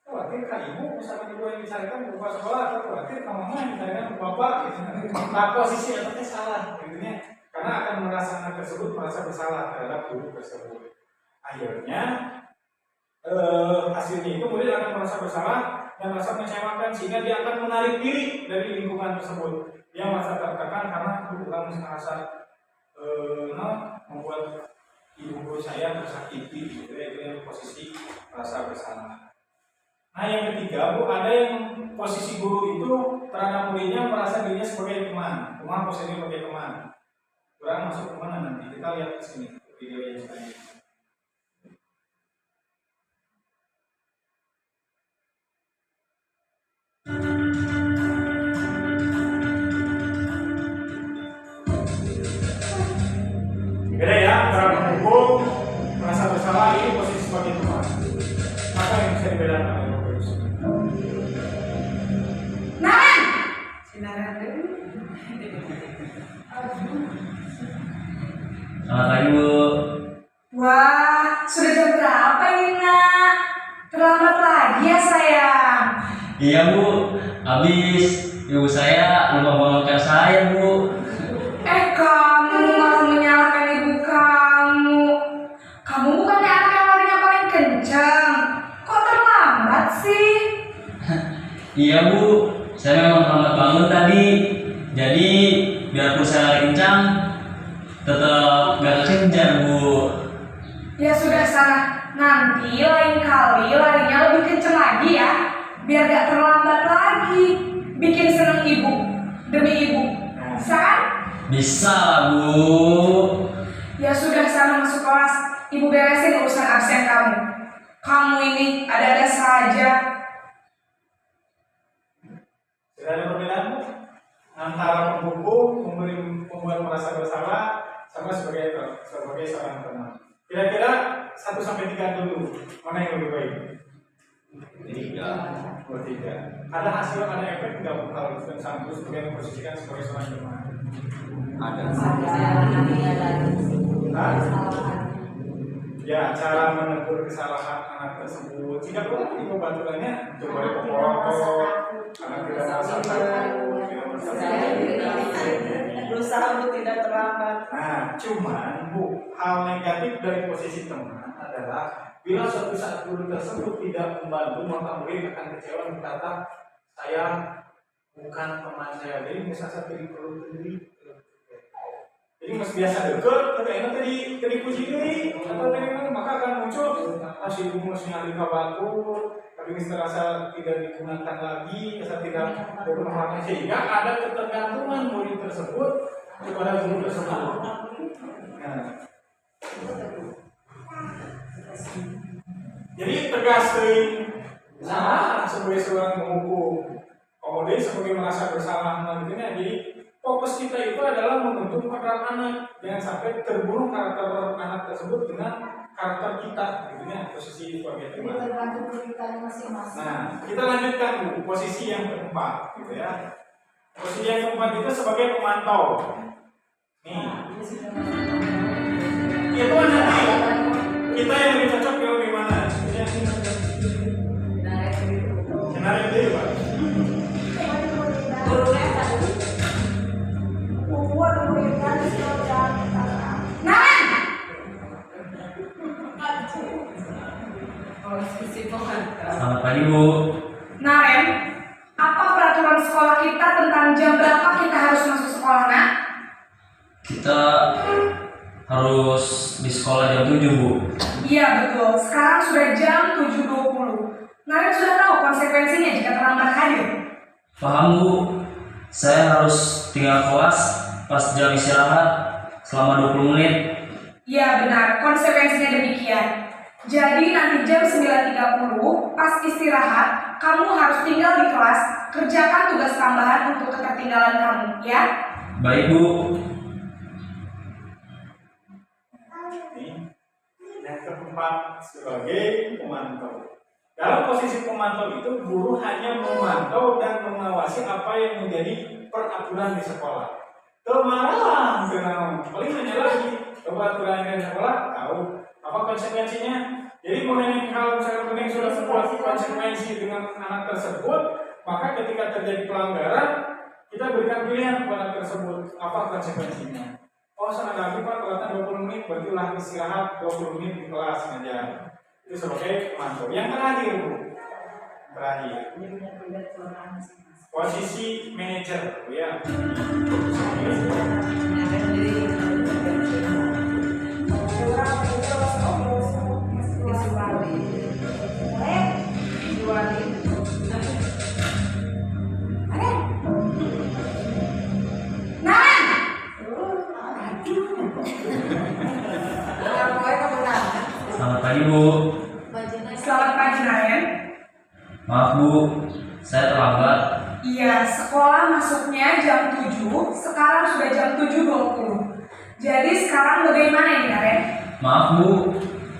khawatir kan ibu, misalkan ibu yang dicarikan ke kepala sekolah, atau khawatir kan mama yang dicarikan ke bapak, gitu. Nah, posisi anaknya salah, intinya karena akan merasa anak tersebut merasa bersalah terhadap guru tersebut. Akhirnya hasilnya itu murid akan merasa bersalah dan merasa mengecewakan, sehingga dia akan menarik diri dari lingkungan tersebut. Dia merasa tertekan karena kamu merasa membuat ibu guru saya tersakiti, gitu ya, itu yang posisi merasa bersalah. Nah, yang ketiga, Bu, ada yang posisi guru itu terhadap muridnya merasa dirinya sebagai teman posisi sebagai teman. Kurang masuk kemana nanti? Kita lihat ke sini video yang selanjutnya. Beda ya, antara menghukum, merasa bersalah, ini posisi sebagai teman. Apa yang bisa dibedakan oleh Bapak Ibu? Nan! Sinaran dulu. Selamat pagi Bu. Wah, sudah jam berapa ini nak? Terlambat lagi ya sayang. Iya Bu, habis ibu saya lupa bangunkan saya Bu. Kamu malah menyalahkan ibu kamu. Kamu bukannya anak yang larinya paling kencang. Kok terlambat sih? Iya Bu, saya memang terlambat bangun tadi. Jadi biarpun saya lari kencang, tetap gak kencang Bu. Ya sudah sana, nanti lain kali larinya lebih kencang lagi ya. Biar gak terlambat lagi. Bikin seneng ibu, demi ibu. Bisa kan? Bisa lah Bu. Ya sudah sana masuk kelas. Ibu beresin urusan absen kamu. Kamu ini ada-ada saja. Sudah ada perbedaan Bu? Antara penghukum, membuat merasa bersalah, sama sebagai seorang teman. Kira-kira 1-3 dulu, mana yang lebih baik? 3. Ada hasil, ada efek nggak Bu kalau kita sambut sebagai memposisikan sebagai seorang teman? Ada. Ya, cara menegur kesalahan anak tersebut. Jika kurang ibu bantuannya coba dipotong, anak tidak merasa takut, tidak merasa berusaha untuk tidak terlambat. Nah, cuman Bu, hal negatif dari posisi teman adalah bila suatu saat guru tersebut tidak membantu, maka murid akan kecewa dan berkata, saya bukan teman saya. Jadi misalnya saya perlu sendiri. Jadi masih biasa deket, tapi enak tadi puji diri, atau tadi maka akan muncul si ibu masih nyari kabatur, tapi terasa tidak digunakan lagi, terasa tidak bermanfaat, sehingga ada ketergantungan murid tersebut kepada guru tersebut. Nah, jadi tegas salah sebagai seorang penghukum, kemudian sebagai merasa bersalah nantinya. Jadi fokus kita itu adalah membentuk karakter anak, jangan sampai terbunuh karakter anak tersebut dengan karakter kita, gitu ya, posisi sebagai teman. Tergantung kehidupannya masing-masing. Nah, kita lanjutkan Bu, posisi yang keempat, gitu ya. Posisi yang keempat itu sebagai pemantau. Nih, itu nanti kita yang lebih cocok di mana? Skenario itu Pak. Selamat pagi Bu. Naren, apa peraturan sekolah kita tentang jam berapa kita harus masuk sekolah, nak? Kita harus di sekolah jam 7, Bu. Iya betul, sekarang sudah jam 7.20. Naren sudah tahu konsekuensinya jika terlambat hadir. Paham, Bu. Saya harus tinggal kelas pas jam istirahat selama 20 menit. Iya benar, konsekuensinya demikian. Jadi nanti jam 9.30 pas istirahat, kamu harus tinggal di kelas, kerjakan tugas tambahan untuk ketertinggalan kamu, ya? Baik, Bu. Yang keempat sebagai pemantau. Dalam posisi pemantau itu guru hanya memantau dan mengawasi apa yang menjadi peraturan di sekolah. Kemarahan dengan paling hanya lagi peraturan di sekolah tahu apa konsekuensinya. Jadi mengenai hal sangat penting sudah sebuah konsekuensi dengan anak tersebut, maka ketika terjadi pelanggaran kita berikan pilihan kepada anak tersebut apa konsekuensinya. Oh sangat lagi Pak, kelihatan 20 menit berarti lah istirahat 20 menit di kelas ngajar. Itu sebagai pemantau. Yang terakhir Bu, terakhir posisi manajer, Bu ya. Selamat pagi, Bu. Selamat pagi, Naren. Maaf, Bu. Saya terlambat. Iya, sekolah masuknya jam 7, sekarang sudah jam 7.20. Jadi sekarang bagaimana ini, Naren? Maaf, Bu.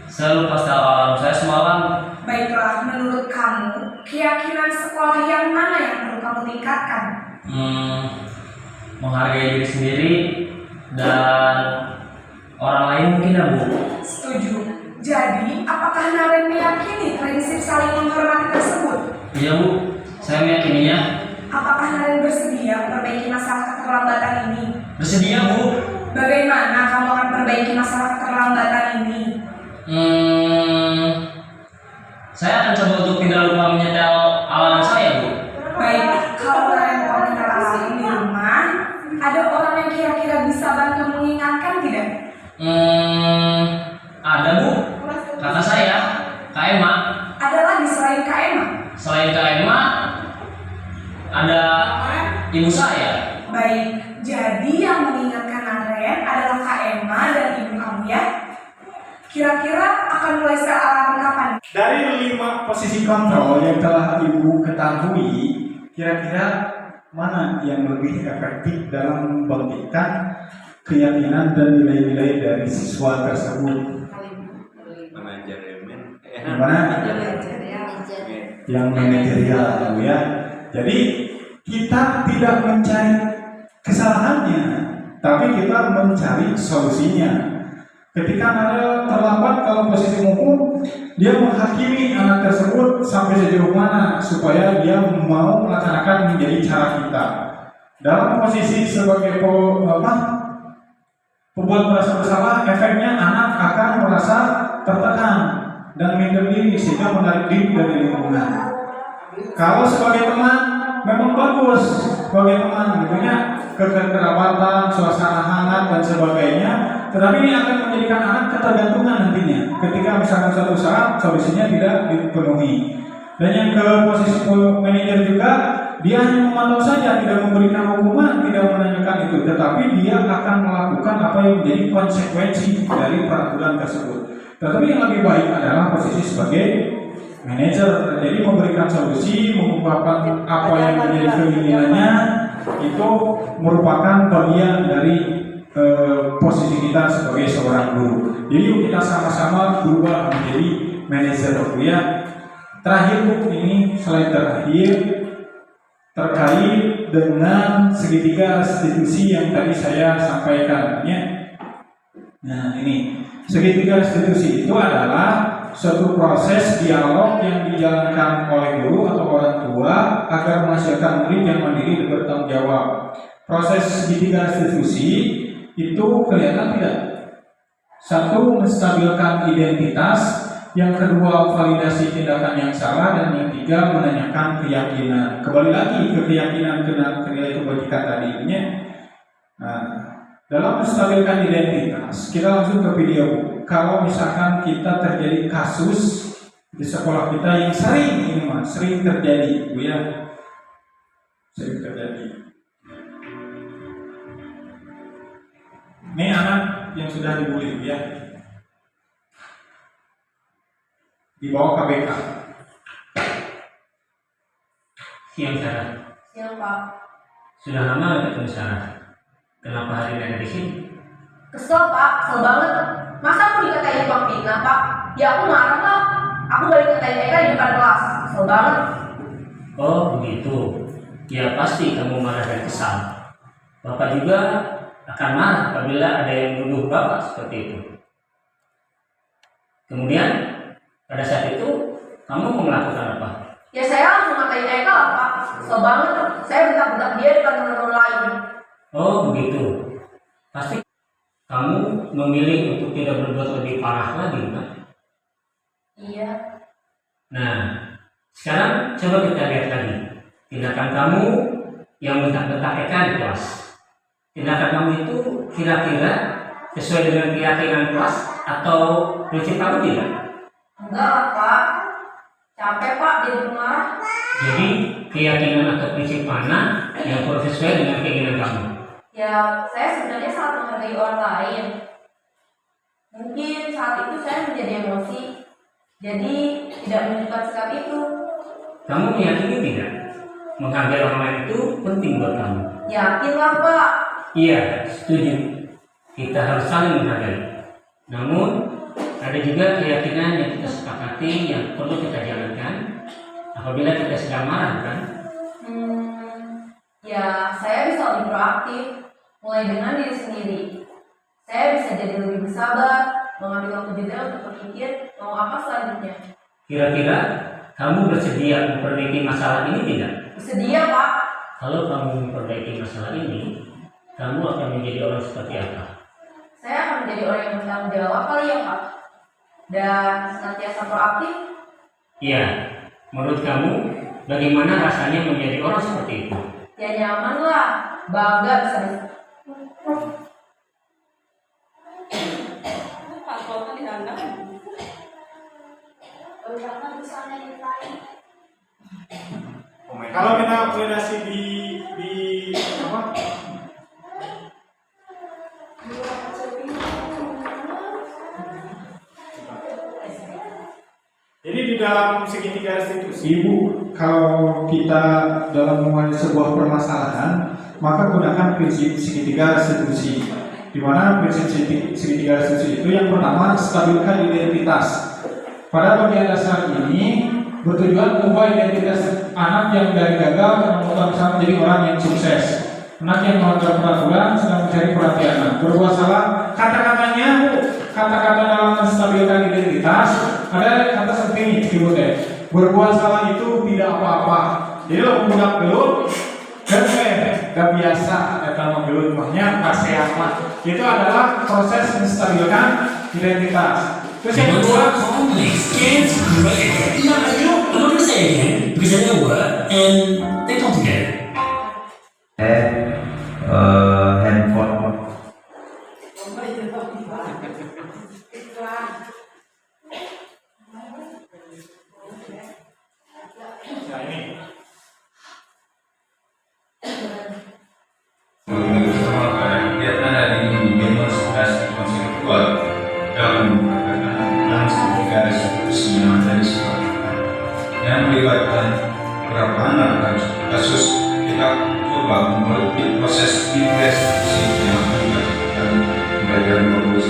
Saya lupa setel alarm saya semalam. Baiklah, menurut kamu, keyakinan sekolah yang mana yang perlu kamu tingkatkan? Menghargai diri sendiri dan orang lain mungkin ya, Bu. Setuju. Jadi, apakah Naren meyakini prinsip saling menghormati tersebut? Iya, Bu. Saya meyakininya. Apakah Naren bersedia memperbaiki masalah keterlambatan ini? Bersedia, Bu. Bagaimana kamu akan perbaiki masalah keterlambatan ini? Saya akan coba untuk tidak lupa menyetel alarm saya, Bu. Baik, kalau Naren mau menyetel alarm di rumah, ada orang yang kira-kira bisa bantu mengingatkan tidak? Ada, Bu. Kakak saya, Kak Emma. Ada lagi selain Kak Emma? Selain Kak Emma, ada ibu saya. Baik, jadi yang mengingatkan Naren adalah Kak Emma dan ibu kamu ya? Kira-kira akan mulai setel alarm kapan? Dari 5 posisi kontrol yang telah Ibu ketahui, kira-kira mana yang lebih efektif dalam membangkitkan keyakinan dan nilai-nilai dari siswa tersebut? Manajemen. Gimana? Yang manajerial, ya. Jadi kita tidak mencari kesalahannya, tapi kita mencari solusinya. Ketika Naren terlambat kalau posisi hukum, dia menghakimi anak tersebut sampai sejauh mana supaya dia mau melaksanakan menjadi cara kita. Dalam posisi sebagai pembuat merasa bersalah, efeknya anak akan merasa tertekan dan minder diri sehingga menarik diri dari lingkungan. Kalau sebagai teman memang bagus, sebagai teman tentunya kekerabatan, suasana hangat dan sebagainya. Tetapi ini akan menjadikan anak ketergantungan nantinya ketika misalkan suatu saat solusinya tidak dipenuhi. Dan yang ke posisi manajer juga, dia hanya memantau saja, tidak memberikan hukuman, tidak menanyakan itu, tetapi dia akan melakukan apa yang menjadi konsekuensi dari peraturan tersebut. Tetapi yang lebih baik adalah posisi sebagai manajer, jadi memberikan solusi, mengungkapkan apa yang menjadi keinginannya, itu merupakan bagian dari posisi kita sebagai seorang guru. Jadi yuk kita sama-sama berubah menjadi manajer, ya. Terakhir Bu, ini slide terakhir terkait dengan segitiga restitusi yang tadi saya sampaikan, ya. Nah ini segitiga restitusi itu adalah suatu proses dialog yang dijalankan oleh guru atau orang tua agar menghasilkan murid yang mandiri dan bertanggung jawab. Proses segitiga restitusi itu kelihatan tidak? Satu, menstabilkan identitas, yang kedua validasi tindakan yang salah, dan yang ketiga menanyakan keyakinan. Kembali lagi ke keyakinan ke nilai kebajikan tadinya. Nah, dalam menstabilkan identitas, kita langsung ke video. Kalau misalkan kita terjadi kasus di sekolah kita yang sering terjadi, Bu ya, sering terjadi. Ini anak yang sudah dibully, Bu ya, dibawa KBK. Siang Sarah. Siang Pak. Sudah lama nggak ketemu Sarah? Kenapa hari ini ada di sini? Kesel Pak, kesel banget. Masa aku dikatain Bang Fitnah Pak? Ya aku marah lah. Aku balik katain Eka di depan kelas. Kesel banget. Oh begitu. Ya pasti kamu marah dan kesal. Bapak juga akan marah apabila ada yang menuduh Bapak seperti itu. Kemudian pada saat itu kamu mau melakukan apa? Ya saya langsung ngatain Eka lah Pak. Kesel banget. Saya bentak-bentak dia depan teman-teman lain. Oh begitu. Pasti kamu memilih untuk tidak berbuat lebih parah lagi kan? Iya. Nah, sekarang coba kita lihat lagi tindakan kamu yang bentak-bentak Eka di kelas. Tindakan kamu itu kira-kira sesuai dengan keyakinan kelas atau prinsip kamu tidak? Enggak lah Pak. Capek Pak jadi marah. Jadi keyakinan atau prinsip mana yang kurang sesuai dengan keinginan kamu? Ya saya sebenarnya sangat menghargai orang lain. Mungkin saat itu saya menjadi emosi. Jadi tidak menunjukkan sikap itu. Kamu meyakini tidak? Menghargai orang lain itu penting buat kamu. Yakin lah Pak. Iya, setuju. Kita harus saling menghargai. Namun, ada juga keyakinan yang kita sepakati yang perlu kita jalankan apabila kita sedang marah, kan? Ya saya bisa lebih proaktif, mulai dengan diri sendiri. Saya bisa jadi lebih bersabar, mengambil waktu jeda untuk berpikir mau apa selanjutnya. Kira-kira kamu bersedia memperbaiki masalah ini tidak? Bersedia Pak. Kalau kamu memperbaiki masalah ini, kamu akan menjadi orang seperti apa? Saya akan menjadi orang yang bertanggung jawab kali ya Pak. Dan senantiasa proaktif. Iya, menurut kamu bagaimana rasanya menjadi orang seperti itu? Ya nyaman lah, bangga bisa. Kalau kita validasi di apa? Jadi di dalam segitiga restitusi, Ibu, kalau kita dalam menguasai sebuah permasalahan, maka gunakan prinsip segitiga restitusi. Di mana prinsip segitiga restitusi itu yang pertama, stabilkan identitas. Pada bagian dasar ini bertujuan mengubah identitas anak yang dari gagal dan memutuskan menjadi orang yang sukses. Anak yang melanggar peraturan sedang mencari perhatian. Berbuat salah, kata-katanya, kata-kata dalam menstabilkan identitas ada kata seperti ini, Ibu teh. Berbuat salah itu tidak apa-apa. Jadi lo budak gelut dan gak biasa kalau gelut mahnya pas sehat. Itu adalah proses menstabilkan identitas. Terus yang kedua, Can't great. No, I'm not gonna say it again because I know what and they come together. Handphone. nah ini Kegiatan dari demonstrasi konseptual dalam langsung ke restitusi yang dari sekolah yang melibatkan beberapa anak kasus. Kita coba memulai proses investigasi yang melibatkan pembelajaran modus.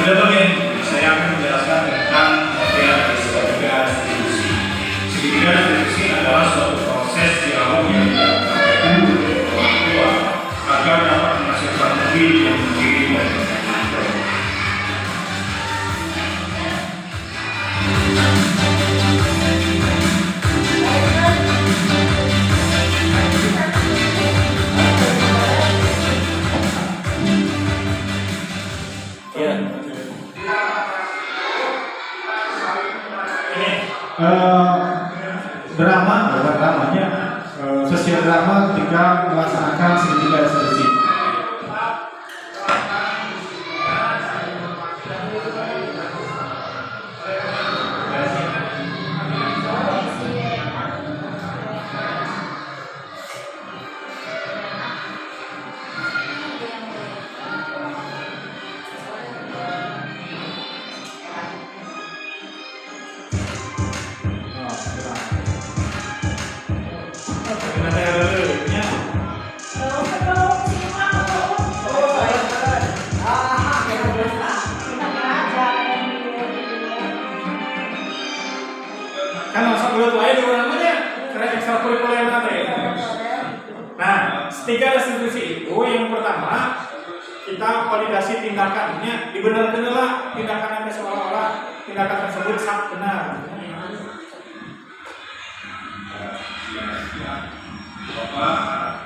pada bagian saya akan menjelaskan tentang model dari segitiga restitusi. Segitiga restitusi adalah suatu proses dialog yang dilakukan oleh orang tua agar dapat menghasilkan lebih yang terdiri dari Ya. drama, bukan dramanya, sosial drama ketika melaksanakan segitiga resolusi. Kan langsung dulu tuh aja dulu namanya karena ekstrakurikuler nanti. Nah, 3 restitusi itu yang pertama kita validasi tindakannya, dibenarkan lah tindakan yang seolah-olah tindakan tersebut sah benar. Bapak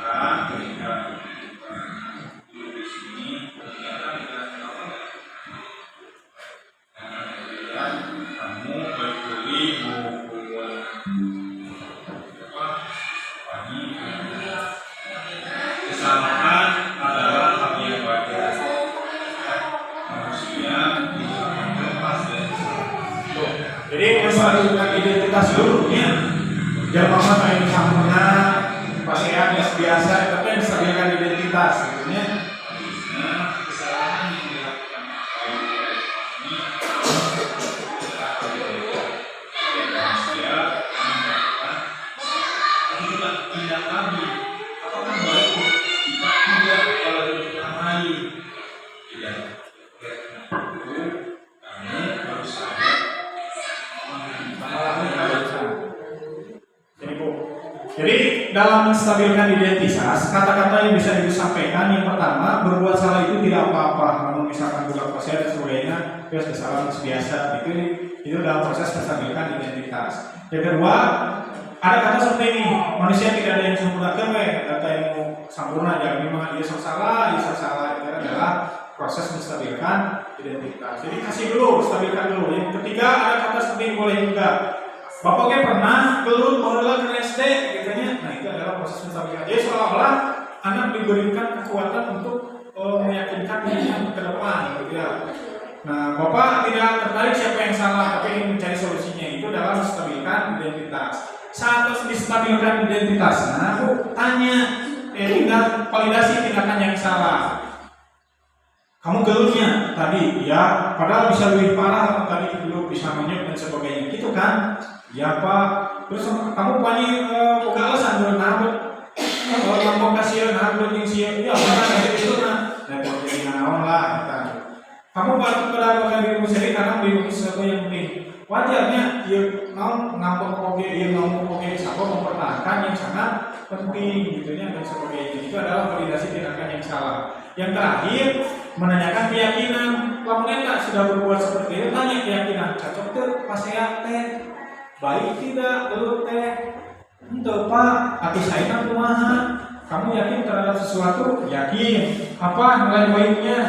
akan berikan di sini kamu berdiri kesamaan adalah hal yang wajar. Manusia tidak lepas dari Jadi menstabilkan identitas dulu ya. Jangan mama main sempurna, pasien biasa, tapi menstabilkan identitas gitu ya. kesalahan yang dilakukan ini manusia mengatakan kehidupan tidak kami apakah baik tidak kalau dilakukan lain tidak itu kami harus sadar Jadi dalam menstabilkan identitas, kata-kata yang bisa disampaikan yang pertama, berbuat salah itu tidak apa-apa, namun misalkan buka pasien dan sebagainya, terus kesalahan biasa, itu dalam proses menstabilkan identitas. Yang kedua, ada kata seperti ini, manusia tidak ada yang sempurna, kata yang sempurna, jangan memang dia salah, itu adalah proses menstabilkan identitas. Jadi kasih dulu, stabilkan dulu. Yang ketiga, ada kata seperti ini boleh juga. Bapaknya pernah keluar barulah ke SD, katanya. Nah itu adalah proses menstabilkan. Jadi seolah-olah anak diberikan kekuatan untuk meyakinkan dirinya ke depan, gitu ya. Nah, bapak tidak tertarik siapa yang salah, tapi ingin mencari solusinya. Itu adalah menstabilkan identitas. Saat distabilkan identitasnya, aku tanya, tinggal validasi tindakan yang salah. Kamu geluhnya tadi, ya, padahal bisa lebih parah tadi dulu bisa menyep dan sebagainya, gitu kan? Ya Pak, terus kamu pani buka alasan dulu nabut, ngomong kasih nabut yang siap, ya mana dari itu nah jadi naon lah, kita. Kamu baru pada dirimu sendiri karena beli sesuatu yang penting. Wajarnya, dia mau ngampung oke, dia ngomong oke, siapa mempertahankan yang sangat penting, gitunya dan sebagainya. Itu adalah validasi tindakan yang salah. Yang terakhir, menanyakan keyakinan. Kamu enggak sudah berbuat seperti itu, tanya keyakinan. Cocok tuh pas saya teh. Baik tidak, dulu teh. Untuk Pak, hati saya kan kumaha. Kamu yakin terhadap sesuatu? Yakin. Apa nilai baiknya?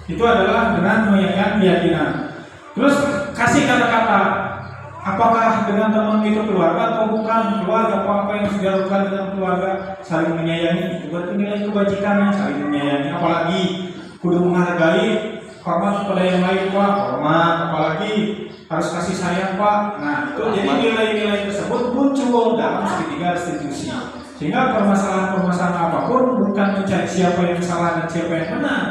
Itu adalah dengan meyakinkan keyakinan. Terus kasih kata-kata. Apakah dengan teman itu keluarga atau bukan keluarga? Apa yang sudah dilakukan dengan keluarga? Saling menyayangi. Itu berarti nilai kebajikannya. Saling menyayangi. Apalagi kudu menghargai. Hormat kepada yang lain Pak, hormat, apalagi harus kasih sayang Pak. Nah itu jadi nilai-nilai tersebut muncul dalam segitiga restitusi. Sehingga permasalahan-permasalahan apapun bukan mencari siapa yang salah dan siapa yang benar,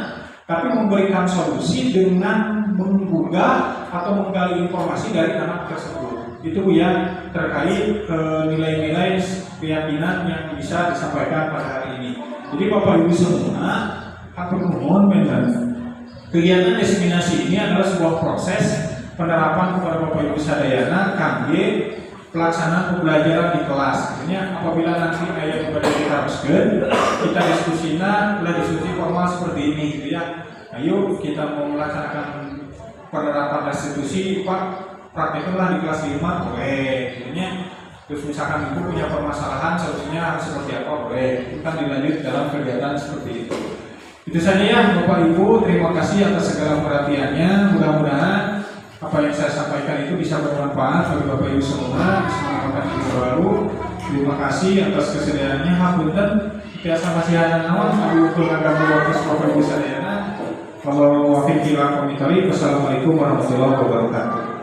tapi memberikan solusi dengan menggugah atau menggali informasi dari anak tersebut. Itu ya terkait nilai-nilai keyakinan yang bisa disampaikan pada hari ini. Jadi Bapak Ibu semua, aku mohon mendengar. Kegiatan diseminasi ini adalah sebuah proses penerapan kepada Bapak Ibu sadayana kangge pelaksanaan pembelajaran di kelas. Artinya apabila nanti ayat kepada diteruskan, kita diskusinya udah diskusi formal seperti ini, gitu ya. Ayo kita mau melaksanakan penerapan restitusi, Pak, praktekkanlah di kelas 5, boleh. Artinya terus misalkan ibu punya permasalahan, solusinya seperti apa, boleh. Kita dilanjut dalam kegiatan seperti itu. Itu saja ya Bapak Ibu, terima kasih atas segala perhatiannya. Mudah-mudahan apa yang saya bisa bermanfaat bagi Bapak Ibu semua bisa mendapatkan ilmu baru. Terima kasih atas kesediaannya. Hapunten tiasa masihanan naon abi utul ngaganggu waktu Bapak Ibu sadayana. Kalau wafiq ila komitori. Wassalamualaikum warahmatullahi wabarakatuh.